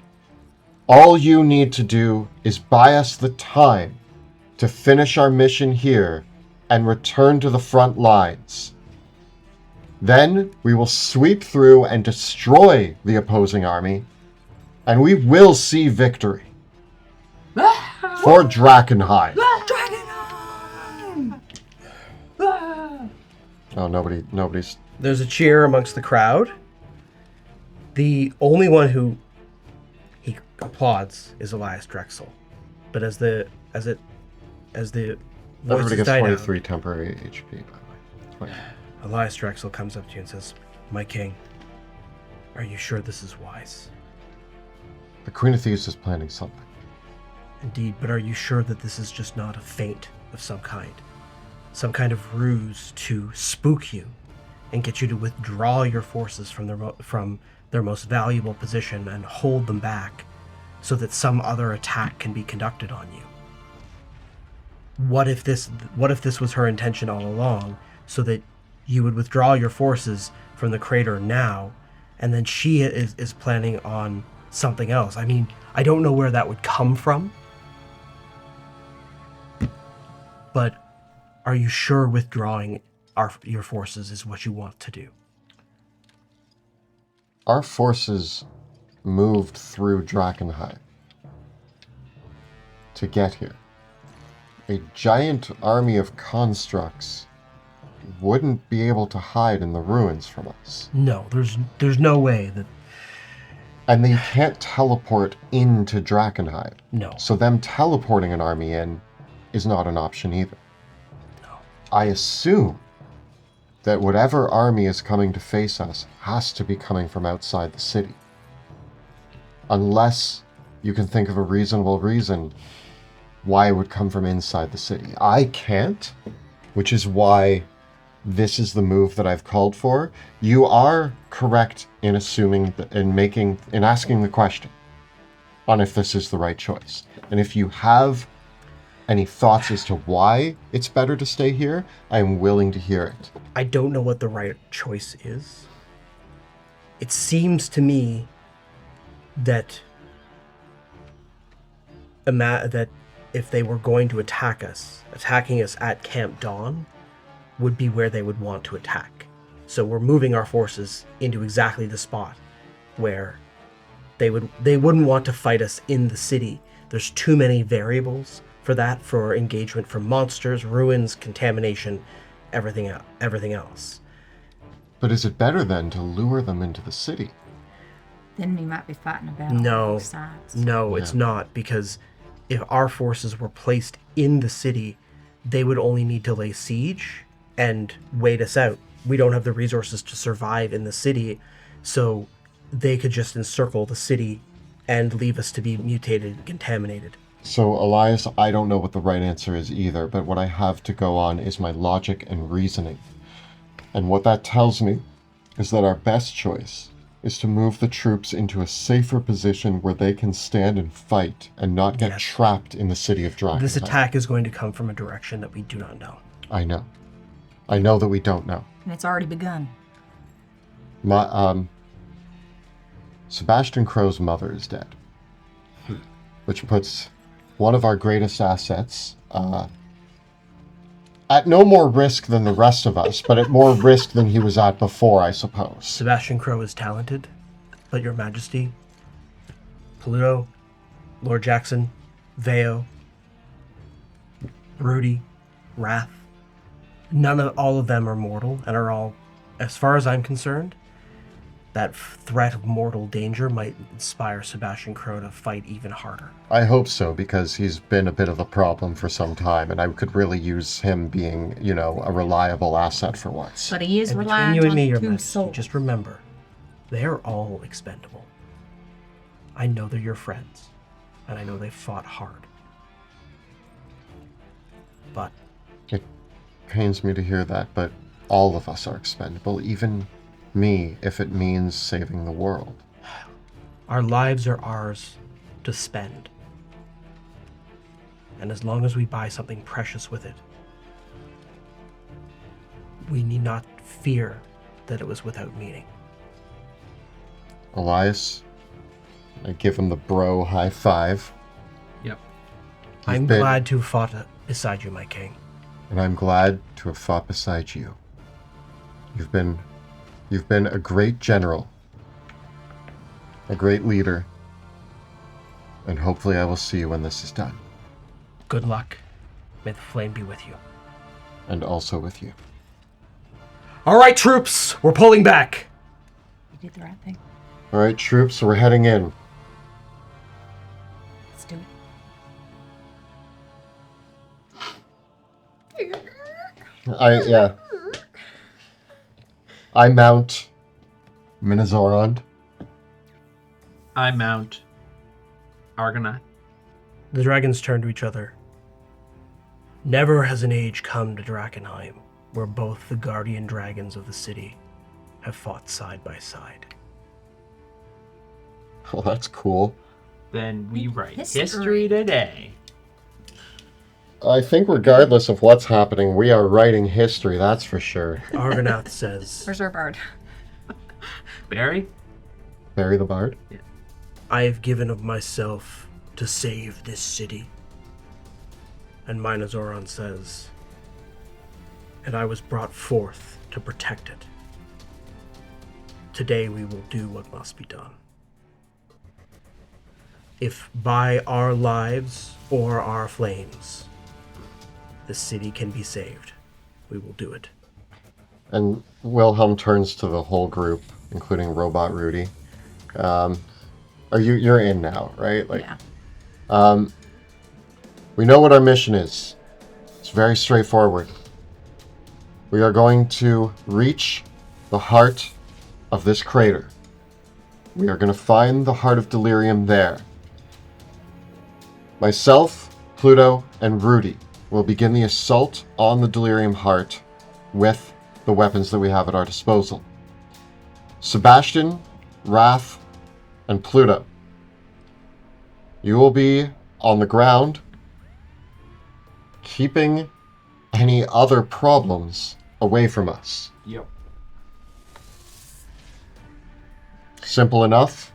All you need to do is buy us the time to finish our mission here and return to the front lines. Then we will sweep through and destroy the opposing army, and we will see victory. For Drakkenheim. Oh, nobody's... There's a cheer amongst the crowd. The only one who he applauds is Elias Drexel. But as the Everybody voices gets die 23 temporary HP, by the way. down, Elias Drexel comes up to you and says, "My king, are you sure this is wise?" The Queen of Thieves is planning something. Indeed, but are you sure that this is just not a feint of some kind? Some kind of ruse to spook you and get you to withdraw your forces from their most valuable position and hold them back so that some other attack can be conducted on you? What if this was her intention all along, so that you would withdraw your forces from the crater now, and then she is planning on something else? I mean, I don't know where that would come from, but are you sure withdrawing your forces is what you want to do? Our forces moved through Drakkenheim to get here. A giant army of constructs wouldn't be able to hide in the ruins from us. No, there's no way that... And they can't teleport into Drakkenheim. No. So them teleporting an army in is not an option either. No. I assume that whatever army is coming to face us has to be coming from outside the city. Unless you can think of a reasonable reason why it would come from inside the city. I can't, which is why this is the move that I've called for. You are correct in assuming, in asking the question on if this is the right choice. And if you have any thoughts as to why it's better to stay here, I am willing to hear it. I don't know what the right choice is. It seems to me that that if they were going to attacking us at Camp Dawn would be where they would want to attack. So we're moving our forces into exactly the spot where they wouldn't want to fight us in the city. There's too many variables for that, for engagement from monsters, ruins, contamination, everything else. But is it better then to lure them into the city? Then we might be fighting about No, both sides. no, it's not, because if our forces were placed in the city, they would only need to lay siege and wait us out. We don't have the resources to survive in the city, so they could just encircle the city and leave us to be mutated and contaminated. So, Elias, I don't know what the right answer is either, but what I have to go on is my logic and reasoning. And what that tells me is that our best choice is to move the troops into a safer position where they can stand and fight and not get Yes. trapped in the city of Drakkenheim. This attack is going to come from a direction that we do not know. I know. I know that we don't know. And it's already begun. Sebastian Crow's mother is dead, which puts one of our greatest assets at no more risk than the rest of us, but at more risk than he was at before, I suppose. Sebastian Crow is talented, but Your Majesty, Pluto, Lord Jackson, Veo, Rudy, Wrath, all of them are mortal and are all, as far as I'm concerned, that threat of mortal danger might inspire Sebastian Crow to fight even harder. I hope so, because he's been a bit of a problem for some time, and I could really use him being, a reliable asset for once. But he is And between reliant you and on me, Your 2 Majesty, souls. just remember, they're all expendable. I know they're your friends, and I know they fought hard. But It pains me to hear that, but all of us are expendable, even me, if it means saving the world. our lives are ours to spend. And as long as we buy something precious with it, we need not fear that it was without meaning. Elias, I give him the bro high five. Yep. I'm been- glad to have fought beside you, my king. And I'm glad to have fought beside you. You've been a great general, a great leader, and hopefully I will see you when this is done, Good luck. May the flame be with you. and also with you. All right, troops, we're pulling back. You did the right thing. All right, troops, we're heading in. Let's do it. I mount Minazoron. I mount Argonaut. The dragons turn to each other. Never has an age come to Drakkenheim where both the guardian dragons of the city have fought side by side. Well, that's cool. Then we write History. history today. I think regardless of what's happening, we are writing history, that's for sure. Argonath says, Where's our bard? Barry? Barry the Bard? I have given of myself to save this city. And Minazoron says, and I was brought forth to protect it. Today we will do what must be done. If by our lives or our flames, the city can be saved, we will do it. And Wilhelm turns to the whole group, including Robot Rudy. You're in now, right? Yeah. We know what our mission is. It's very straightforward. We are going to reach the heart of this crater. We are going to find the heart of Delirium there. Myself, Pluto, and Rudy will begin the assault on the Delirium heart with the weapons that we have at our disposal. Sebastian, Wrath, and Pluto, you will be on the ground, keeping any other problems away from us. Yep. Simple enough?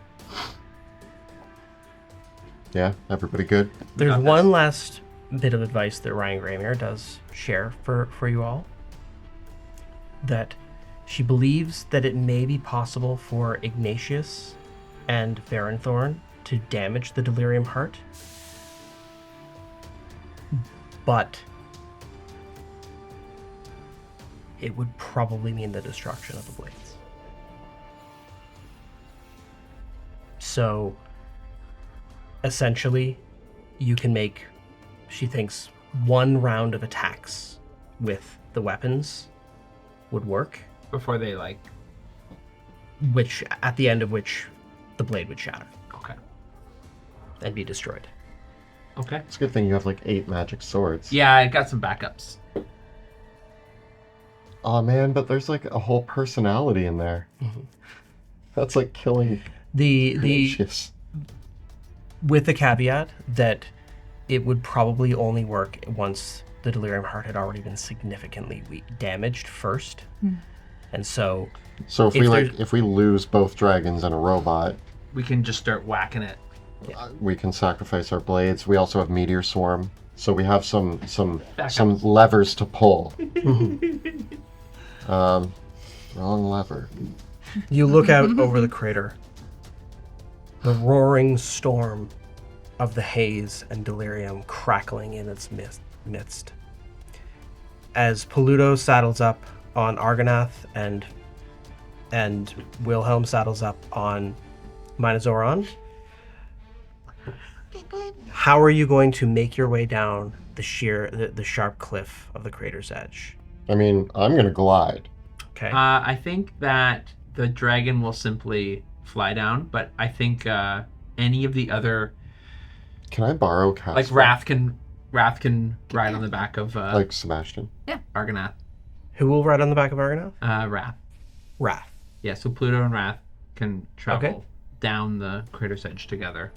Yeah, everybody good? There's got one last bit of advice that Ryan Graymere does share for you all. That she believes that it may be possible for Ignatius and Varenthorn to damage the Delirium Heart. But it would probably mean the destruction of the blades. So essentially, you can make, she thinks, one round of attacks with the weapons would work, Before they which at the end of which the blade would shatter. Okay. and be destroyed. Okay. It's a good thing you have like 8 magic swords. Yeah, I got some backups. Oh man, but there's like a whole personality in there. That's like killing The Gracious. with the caveat that it would probably only work once the delirium heart had already been significantly damaged first. And so So if we lose both dragons and a robot, We can just start whacking it. we can sacrifice our blades. We also have meteor swarm, so we have some Backup. levers to pull. Wrong lever. you look out over the crater. The roaring storm of the haze and delirium crackling in its midst. As Paluto saddles up on Argonath and Wilhelm saddles up on Minozoron, how are you going to make your way down the sharp cliff of the crater's edge? I mean, I'm gonna glide. Okay. I think that the dragon will simply fly down, but I think any of the other, Can I borrow Casper? like Wrath can ride on the back of Like Sebastian. Argonath. Who will ride on the back of Argonath? Wrath. Wrath. Yeah, so Pluto and Wrath can travel Okay. down the crater's edge together.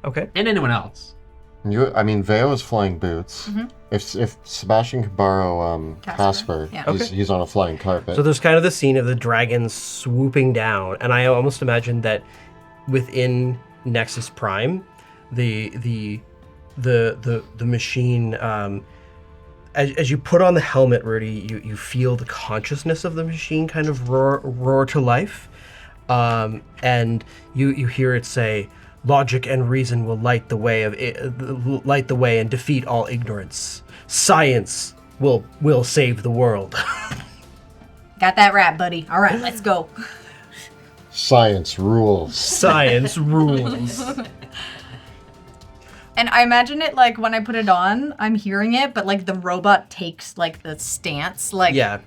Okay. And anyone else. Veo is flying boots. If Sebastian could borrow Casper, Yeah. Okay. he's on a flying carpet. So there's kind of the scene of the dragon swooping down, and I almost imagine that within Nexus Prime, the machine, as you put on the helmet, Rudy, you feel the consciousness of the machine kind of roar to life, and you hear it say, "Logic and reason will light the way and defeat all ignorance. Science will save the world." Got that right, buddy. All right, let's go. Science rules. Science rules. And I imagine it like when I put it on, I'm hearing it, but like the robot takes like the stance, like Yeah.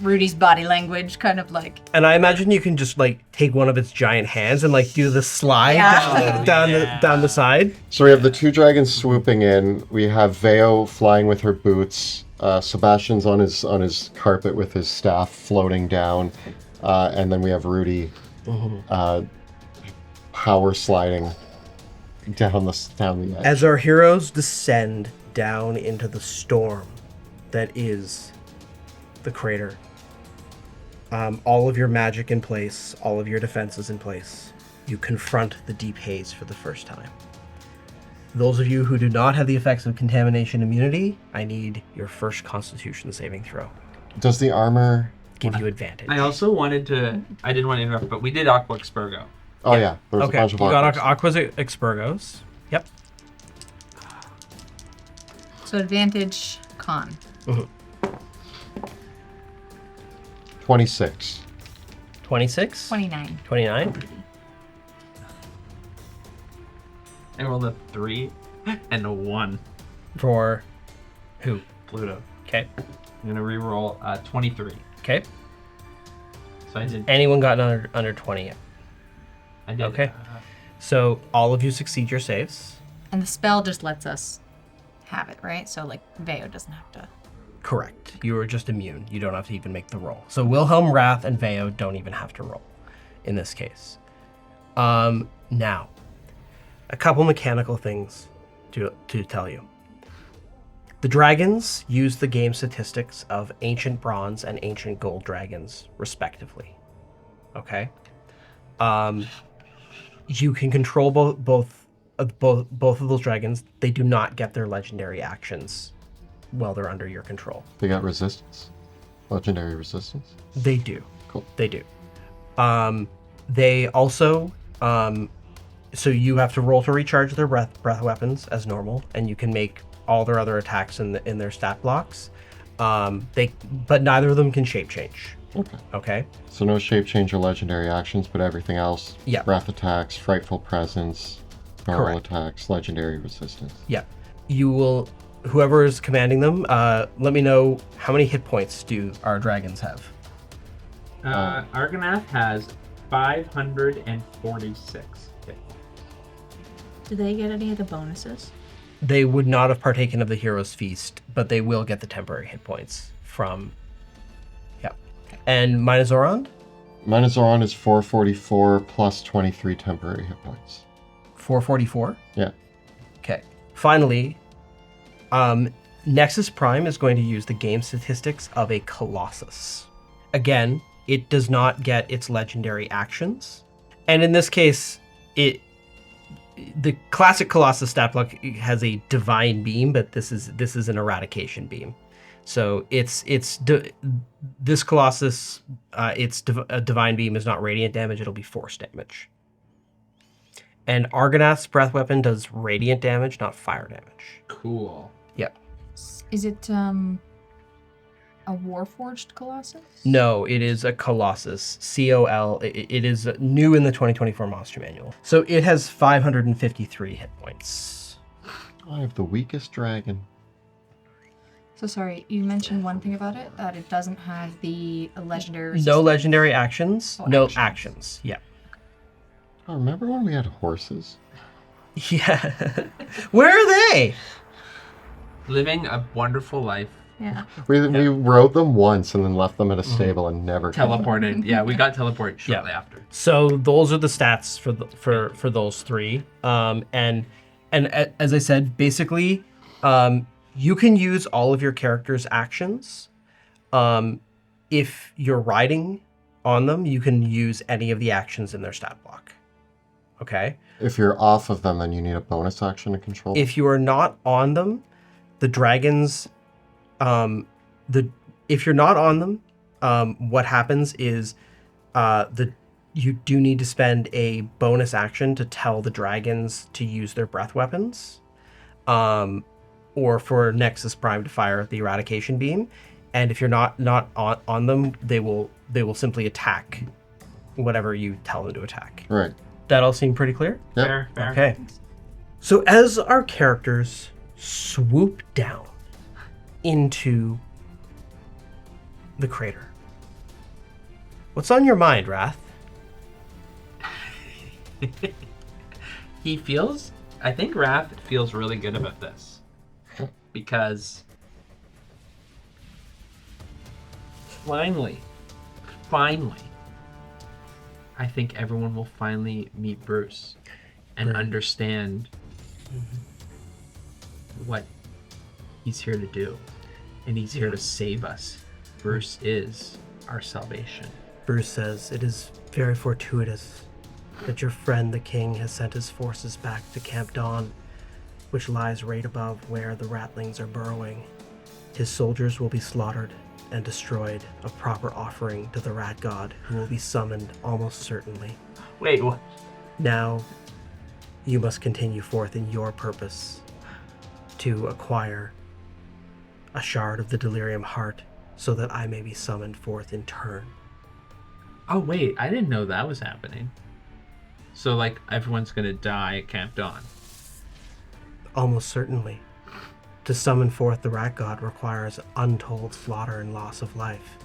Rudy's body language, kind of like. And I imagine you can just like take one of its giant hands and like do the slide Yeah. down the side. So we have the 2 dragons swooping in. We have Veo flying with her boots. Sebastian's on his carpet with his staff floating down, and then we have Rudy power sliding down the edge. As our heroes descend down into the storm that is the crater, all of your magic in place, all of your defenses in place, you confront the deep haze for the first time. Those of you who do not have the effects of contamination immunity, I need your first Constitution saving throw. Does the armor? Give you advantage. I also wanted to, I didn't want to interrupt, but we did Aqua Expurgo. Oh yeah, there was Okay, a bunch of you got armors. Aqua's Expurgos. Yep. So advantage con. 26. 26? 29. 29? I rolled a 3 and a 1. For who? Pluto. Okay. I'm gonna reroll 23. Okay. So I did. Anyone got under 20 yet? I did. Okay. So all of you succeed your saves. And the spell just lets us have it, right? So like Veo doesn't have to. Correct. You are just immune. You don't have to even make the roll. So Wilhelm, Wrath, and Veo don't even have to roll in this case. Now, a couple mechanical things to tell you. The dragons use the game statistics of ancient bronze and ancient gold dragons, respectively. Okay? You can control both of those dragons. They do not get their legendary actions while they're under your control. They got resistance. Legendary resistance. They do. Cool. They do. They also, so you have to roll to recharge their breath weapons as normal, and you can make all their other attacks in their stat blocks. But neither of them can shape change. Okay. Okay. So no shape change or legendary actions, but everything else. Yeah. Wrath attacks, frightful presence, normal Correct. attacks, legendary resistance. Yeah. You will. Whoever is commanding them, let me know how many hit points do our dragons have. Argonath has 546. Do they get any of the bonuses? They would not have partaken of the hero's feast, but they will get the temporary hit points from. Yeah. And Minozoron? Minozoron is 444 plus 23 temporary hit points. 444? Yeah. Okay. Finally, Nexus Prime is going to use the game statistics of a Colossus. Again, it does not get its legendary actions. And in this case, the classic Colossus stat block has a divine beam, but this is an eradication beam. So this Colossus, a divine beam is not radiant damage; it'll be force damage. And Argonath's breath weapon does radiant damage, not fire damage. Cool. Yep. Is it a Warforged Colossus? No, it is a Colossus. COL. It is new in the 2024 Monster Manual. So it has 553 hit points. I have the weakest dragon. So sorry, you mentioned one thing about it, that it doesn't have the legendary No resistance. legendary actions. Oh, No actions. actions. Yeah. Oh, remember when we had horses? Yeah. Where are they? Living a wonderful life. Yeah. We rode them once and then left them at a stable and never came back. Teleported. Yeah, we got teleported shortly after. So those are the stats for those three. And as I said, basically, you can use all of your character's actions. If you're riding on them, you can use any of the actions in their stat block. Okay. If you're off of them, then you need a bonus action to control. If you are not on them, the dragons, if you're not on them, what happens is, you do need to spend a bonus action to tell the dragons to use their breath weapons, or for Nexus Prime to fire the eradication beam. And if you're not on them, they will simply attack whatever you tell them to attack. Right. That all seem pretty clear? Yep. Fair. Okay. So as our characters swoop down into the crater, what's on your mind, Wrath? I think Raph feels really good about this. Because finally, I think everyone will finally meet Bruce and Right. understand what he's here to do. And he's here to save us. Bruce is our salvation. Bruce says, "It is very fortuitous that your friend the king has sent his forces back to Camp Dawn, which lies right above where the ratlings are burrowing. His soldiers will be slaughtered and destroyed, a proper offering to the rat god, who will be summoned almost certainly. Wait, what? Now, you must continue forth in your purpose to acquire a shard of the delirium heart, so that I may be summoned forth in turn." Oh, wait, I didn't know that was happening. So, like, everyone's gonna die at Camp Dawn. Almost certainly. To summon forth the rat god requires untold slaughter and loss of life,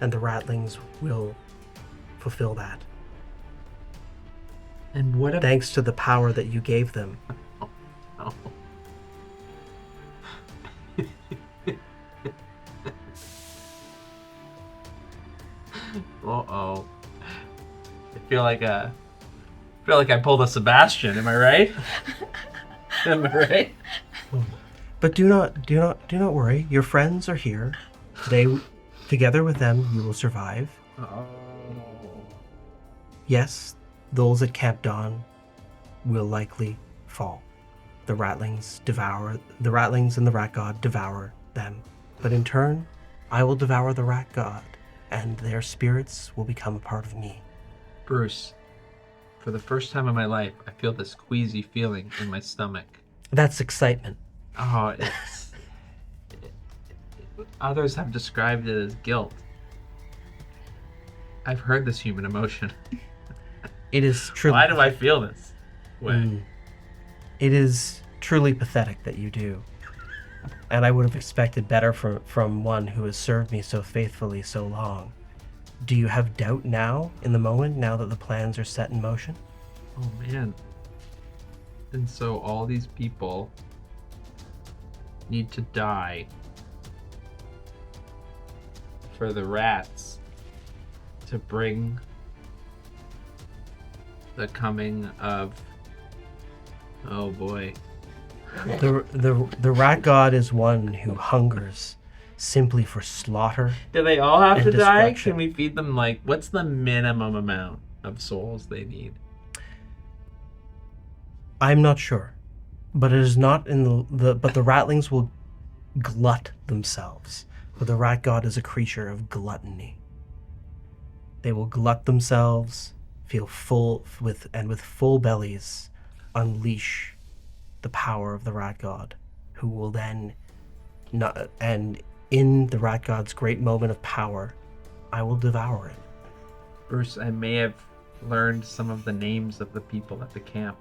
and the ratlings will fulfill that. And what about... Thanks to the power that you gave them. Oh. Uh-oh. I feel like I pulled a Sebastian, am I right? Am I right? But do not worry. Your friends are here. Together with them, you will survive. Oh. Yes, those at Camp Dawn will likely fall. The ratlings and the rat god devour them. But in turn, I will devour the rat god, and their spirits will become a part of me. Bruce, for the first time in my life, I feel this queasy feeling in my stomach. That's excitement. Oh, it's... Others have described it as guilt. I've heard this human emotion. It is truly. Why do I feel this way? It is truly pathetic that you do. And I would have expected better from one who has served me so faithfully so long. Do you have doubt now, in the moment, now that the plans are set in motion? Oh man. And so all these people need to die for the rats to bring the coming of, oh boy, The rat god is one who hungers simply for slaughter. do they all have And to die? destruction. Can we feed them, like, what's the minimum amount of souls they need? I'm not sure, but it is not in but the ratlings will glut themselves. But the rat god is a creature of gluttony. They will glut themselves, feel full with full bellies, unleash the power of the rat god, who will then not, and in the rat god's great moment of power, I will devour it. Bruce, I may have learned some of the names of the people at the camp.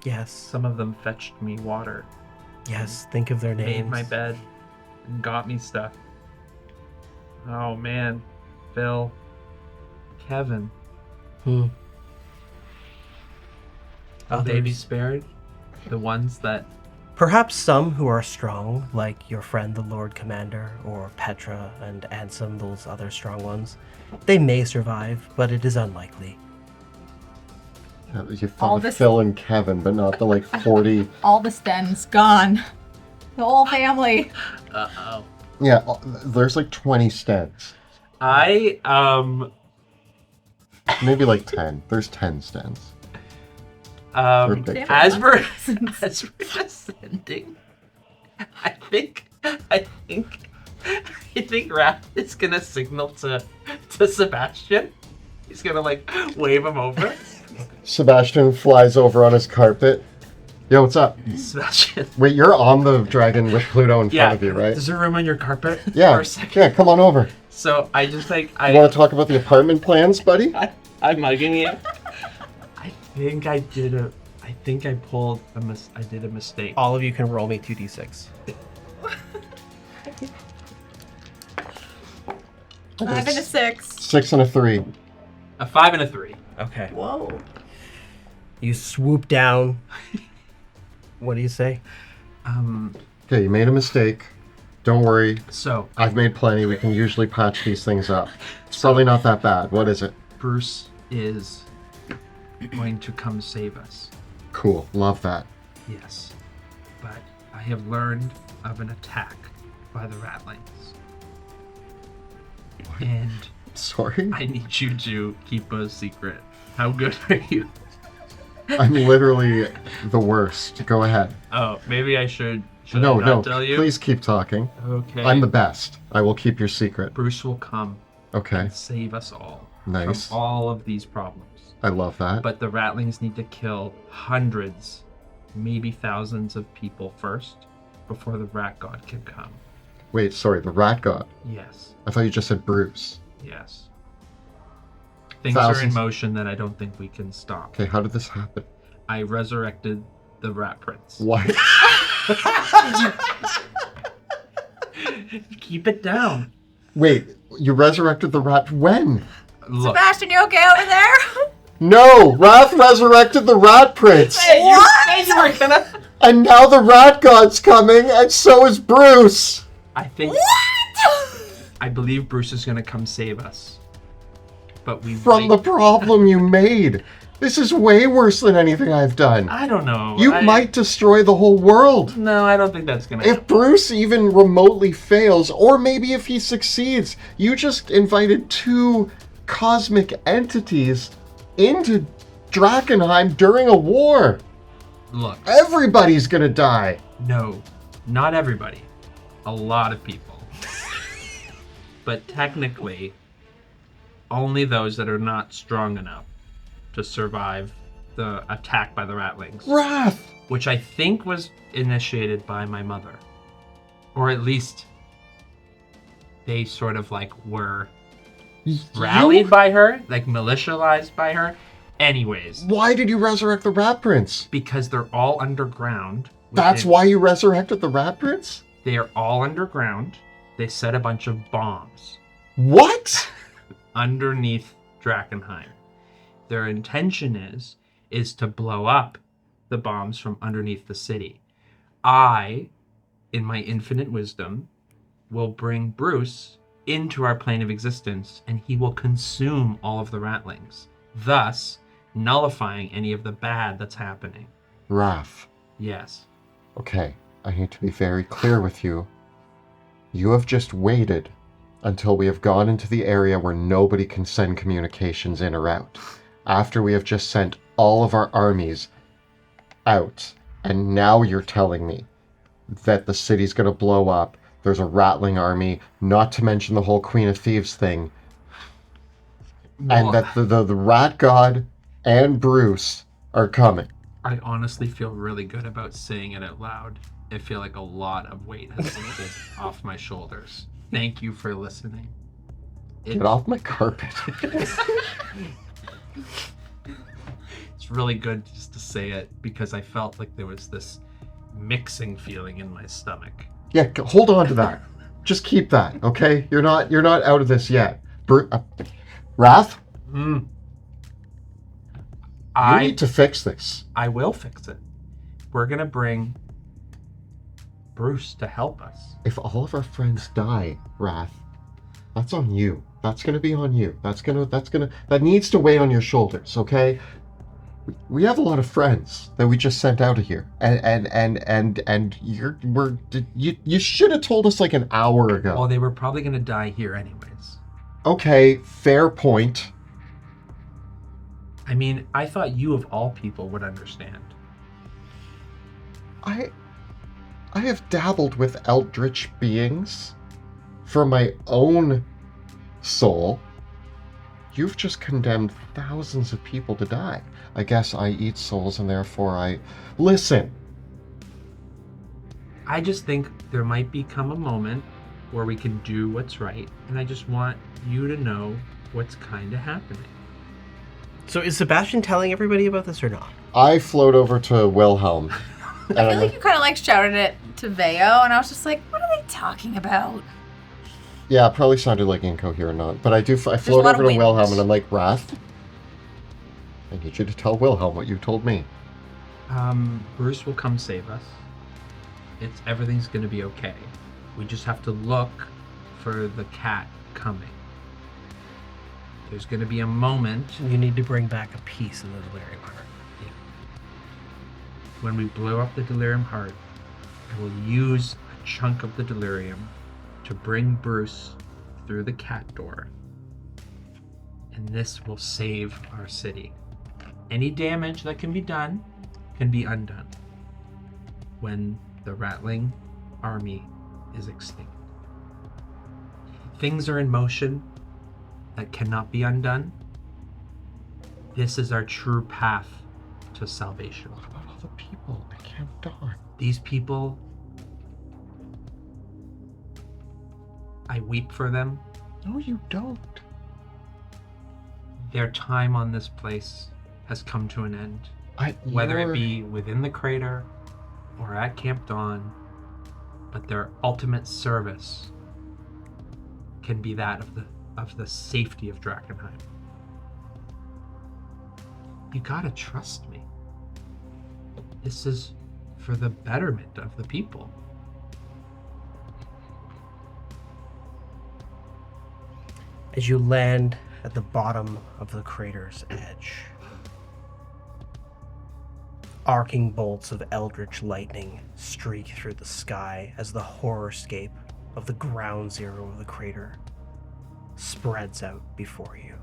Yes, Some of them fetched me water, yes, think of their names. made my bed, and got me stuff. Oh man, Phil, Kevin, Hmm. will they be Others. spared? The ones that, Perhaps some who are strong, like your friend the Lord Commander, or Petra and Ansem, those other strong ones, they may survive, but it is unlikely. You All thought of this- Phil and Kevin, but not the 40. All the Stens gone. The whole family. uh-oh. Yeah, there's 20 stents. I, Maybe 10. There's 10 stents. Big as we're Cousins. as we're ascending, I think Raph is gonna signal to Sebastian. He's gonna wave him over. Sebastian flies over on his carpet. Yo, what's up? Sebastian. Wait, you're on the dragon with Pluto in front of you, right? There's a room on your carpet. Yeah, For a second. yeah, come on over. So I just You want to talk about the apartment plans, buddy? I'm mugging you. I think I pulled I did a mistake. All of you can roll me 2d6. 5 and a 6. 6 and a 3. A 5 and a 3. Okay. Whoa. You swoop down. What do you say? Okay, you made a mistake. Don't worry. So I've made plenty. We can usually patch these things up. It's probably not that bad. What is it? Bruce is going to come save us. Cool. Love that. Yes. But I have learned of an attack by the ratlings. And Sorry? I need you to keep a secret. How good are you? I'm literally the worst. Go ahead. Oh, maybe I should No, I no. not tell you? Please keep talking. Okay. I'm the best. I will keep your secret. Bruce will come Okay. and save us all Nice. from all of these problems. I love that. But the ratlings need to kill hundreds, maybe thousands of people first before the rat god can come. Wait, sorry. The rat god. Yes. I thought you just said Bruce. Yes. Things are in Thousands. motion that I don't think we can stop. Okay, how did this happen? I resurrected the rat prince. Why? Keep it down. Wait, you resurrected the rat when? Look. Sebastian, you okay over there? No! Wrath resurrected the rat prince! You said you were gonna. And now the rat god's coming, and so is Bruce! I think. I believe Bruce is gonna come save us. But we From the problem you made. This is way worse than anything I've done. I don't know. You I- might destroy the whole world. No, I don't think that's gonna. If Bruce even remotely fails, or maybe if he succeeds, you just invited 2 cosmic entities into Drakkenheim during a war. Look. Everybody's gonna die. No, not everybody. A lot of people. But technically, only those that are not strong enough to survive the attack by the ratlings. Wrath! Which I think was initiated by my mother. Or at least they sort of were rallied by her, militialized by her. Anyways, Why did you resurrect the Rat Prince? because they're all underground. That's within- why you resurrected the Rat Prince? They are all underground. They set a bunch of bombs What? underneath Drakkenheim. Their intention is to blow up the bombs from underneath the city. I, in my infinite wisdom, will bring Bruce into our plane of existence, and he will consume all of the ratlings, thus nullifying any of the bad that's happening. Raph, Yes. okay, I need to be very clear with you. You have just waited until we have gone into the area where nobody can send communications in or out. After we have just sent all of our armies out, and now you're telling me that the city's gonna blow up, there's a rattling army, not to mention the whole Queen of Thieves thing, and that the Rat God and Bruce are coming. I honestly feel really good about saying it out loud. I feel like a lot of weight has been lifted off my shoulders. Thank you for listening. Get off my carpet. It's really good just to say it because I felt like there was this mixing feeling in my stomach. Yeah, hold on to that. Just keep that, okay? You're not out of this yet. Raph, you need to fix this. I will fix it. We're gonna bring Bruce to help us. If all of our friends die, Raph, that's on you. That's gonna be on you. That needs to weigh on your shoulders, okay? We have a lot of friends that we just sent out of here, and you should have told us like an hour ago. Well, they were probably gonna die here anyways. Okay, fair point. I mean, I thought you of all people would understand. I have dabbled with eldritch beings for my own soul. You've just condemned thousands of people to die. I guess I eat souls and therefore I... Listen! I just think there might become a moment where we can do what's right, and I just want you to know what's kind of happening. So is Sebastian telling everybody about this or not? I float over to Wilhelm. And I feel like you kind of like shouted it to Veo, and I was just like, what are they talking about? Yeah, it probably sounded like incoherent, but I float lot over of to wind. Wilhelm and I'm like, Wrath, I need you to tell Wilhelm what you told me. Bruce will come save us. Everything's gonna be okay. We just have to look for the cat coming. There's gonna be a moment You need to bring back a piece of the delirium heart. when we blow up the delirium heart. I will use a chunk of the delirium to bring Bruce through the cat door, and this will save our city. Any damage that can be done can be undone when the rattling army is extinct. Things are in motion that cannot be undone. This is our true path to salvation. What about all the people at Camp Dawn? These people, I weep for them. No, you don't. Their time on this place has come to an end. Whether it be within the crater or at Camp Dawn, but their ultimate service can be that of the safety of Drakkenheim. You gotta trust me. This is for the betterment of the people. As you land at the bottom of the crater's edge, arcing bolts of eldritch lightning streak through the sky as the horrorscape of the ground zero of the crater spreads out before you.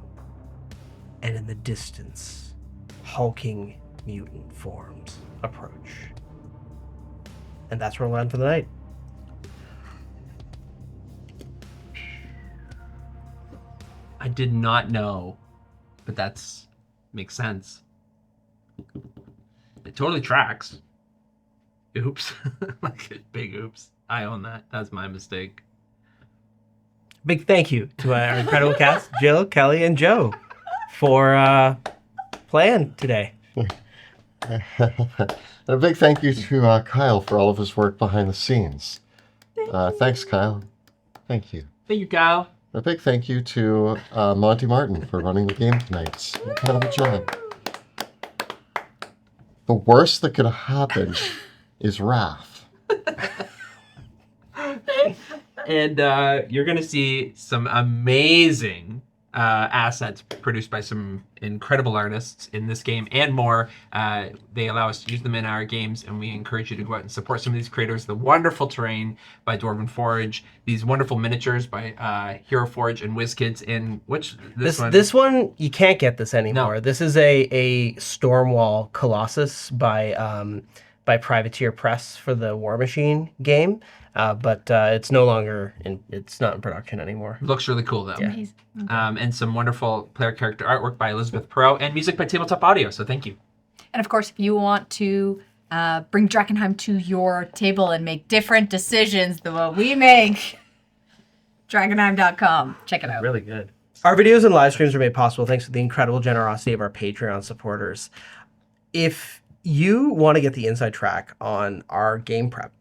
And in the distance, hulking mutant forms approach. And that's where we'll land for the night. I did not know, but makes sense. It totally tracks. Oops. Like big oops. I own that. That's my mistake. Big thank you to our incredible cast, Jill, Kelly, and Joe, for playing today. A big thank you to Kyle for all of his work behind the scenes. Thanks, Kyle. Thank you. Thank you, Kyle. A big thank you to Monty Martin for running the game tonight. Incredible job. The worst that could happen is wrath. And you're going to see some amazing assets produced by some incredible artists in this game and more. They allow us to use them in our games, and we encourage you to go out and support some of these creators. The wonderful terrain by Dwarven Forge, these wonderful miniatures by Hero Forge and WizKids, and This one you can't get this anymore. No. This is a Stormwall Colossus by Privateer Press for the War Machine game, but it's no longer it's not in production anymore. looks really cool though. Amazing. And some wonderful player character artwork by Elizabeth Perot and music by Tabletop Audio. So thank you. And of course, if you want to bring Drakkenheim to your table and make different decisions than what we make, Drakkenheim.com. Check it out. Really good. Our videos and live streams are made possible thanks to the incredible generosity of our Patreon supporters. If you want to get the inside track on our game prep,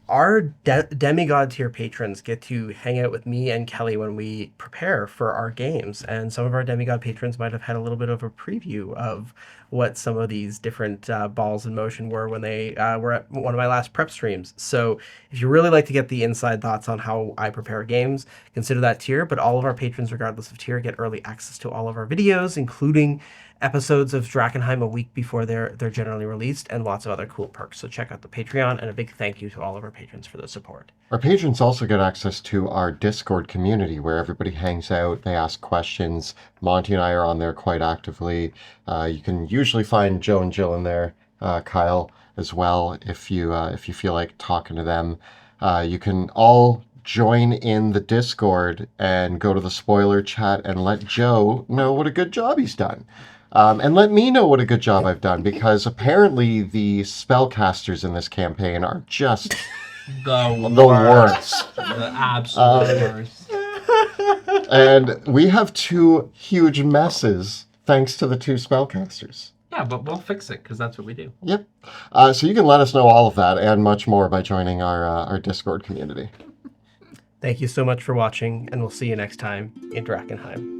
our demigod tier patrons get to hang out with me and Kelly when we prepare for our games. And some of our demigod patrons might have had a little bit of a preview of what some of these different balls in motion were when they were at one of my last prep streams. So if you really like to get the inside thoughts on how I prepare games, consider that tier. But all of our patrons, regardless of tier, get early access to all of our videos, including episodes of Drakkenheim a week before they're generally released, and lots of other cool perks. So check out the Patreon, and a big thank you to all of our patrons for the support. Our patrons also get access to our Discord community where everybody hangs out, they ask questions. Monty and I are on there quite actively. You can usually find Joe and Jill in there, Kyle as well, if you feel like talking to them. You can all join in the Discord and go to the spoiler chat and let Joe know what a good job he's done. And let me know what a good job I've done, because apparently the spellcasters in this campaign are just the worst. The absolute worst. And we have 2 huge messes thanks to the 2 spellcasters. Yeah, but we'll fix it because that's what we do. Yep. So you can let us know all of that and much more by joining our Discord community. Thank you so much for watching, and we'll see you next time in Drakkenheim.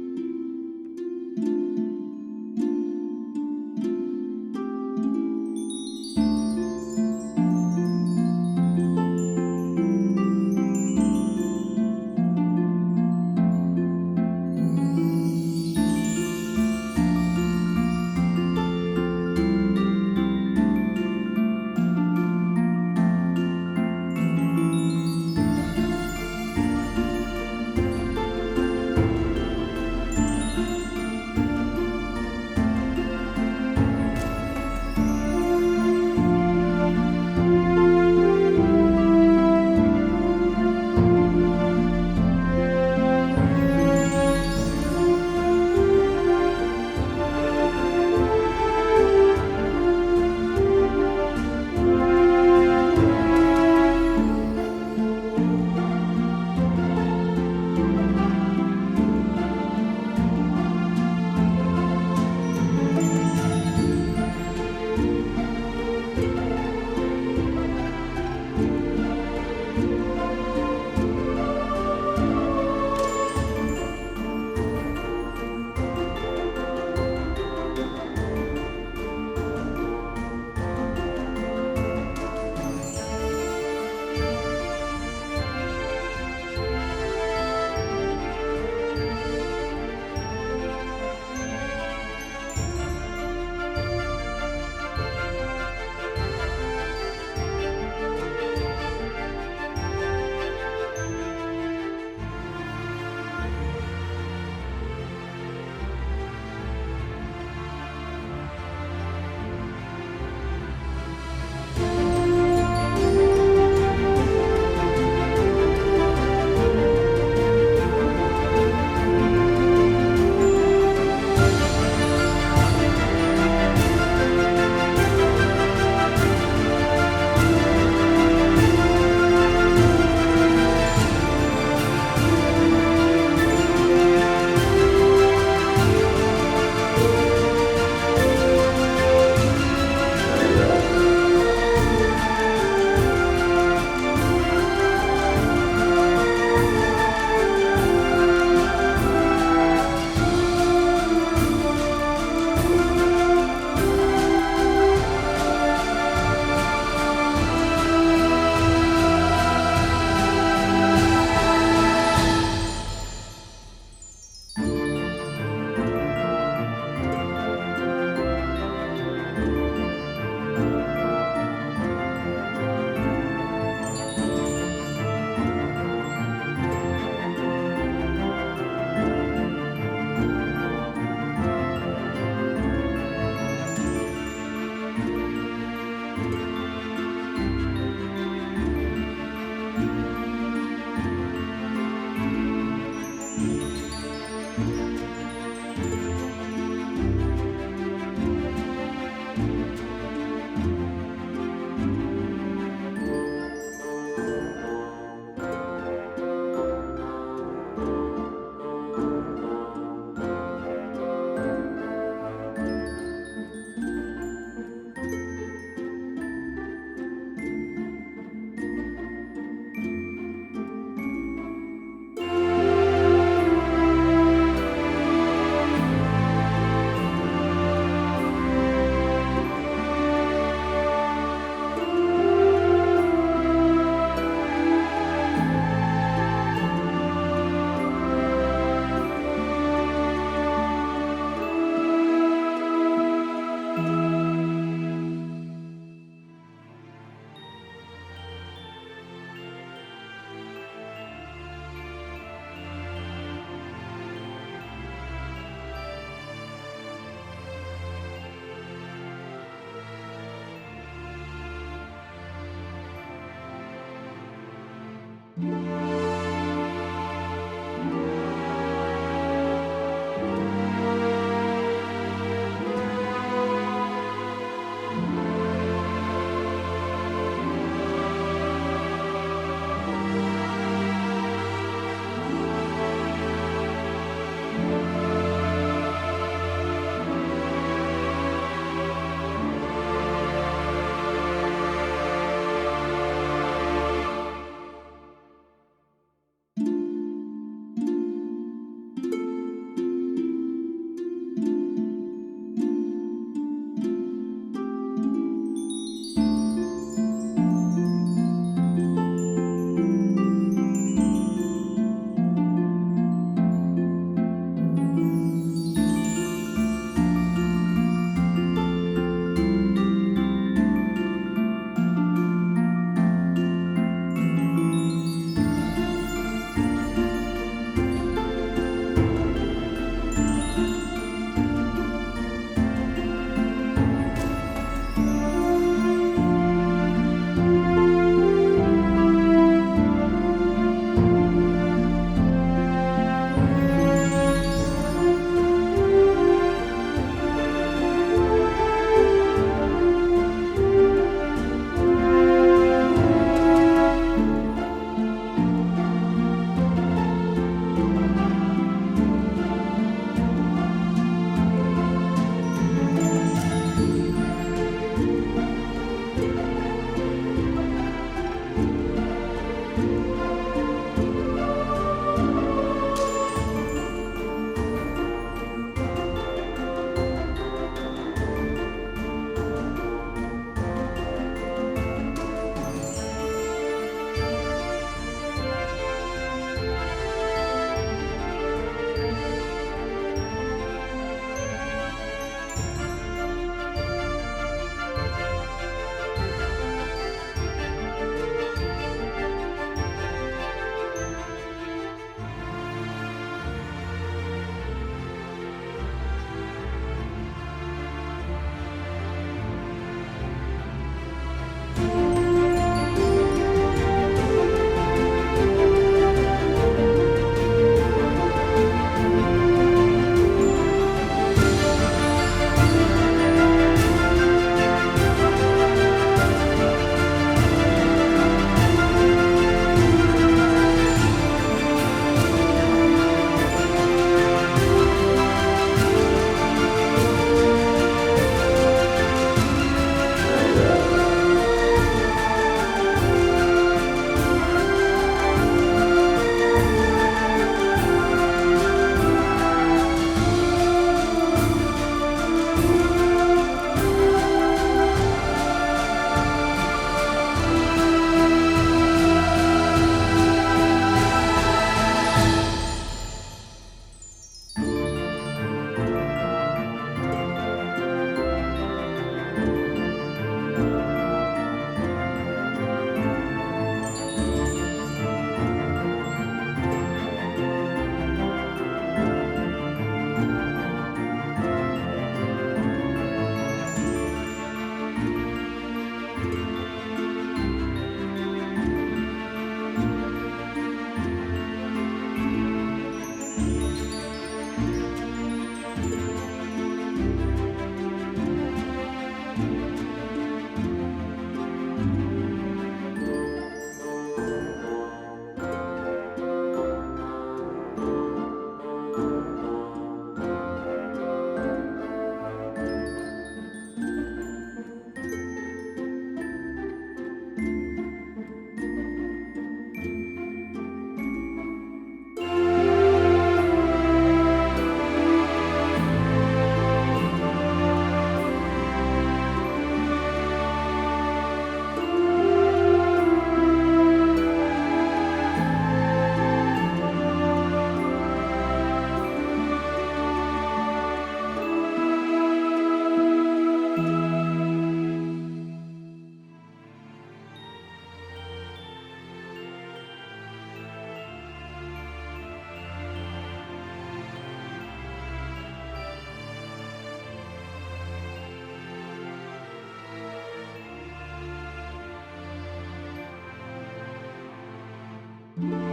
you.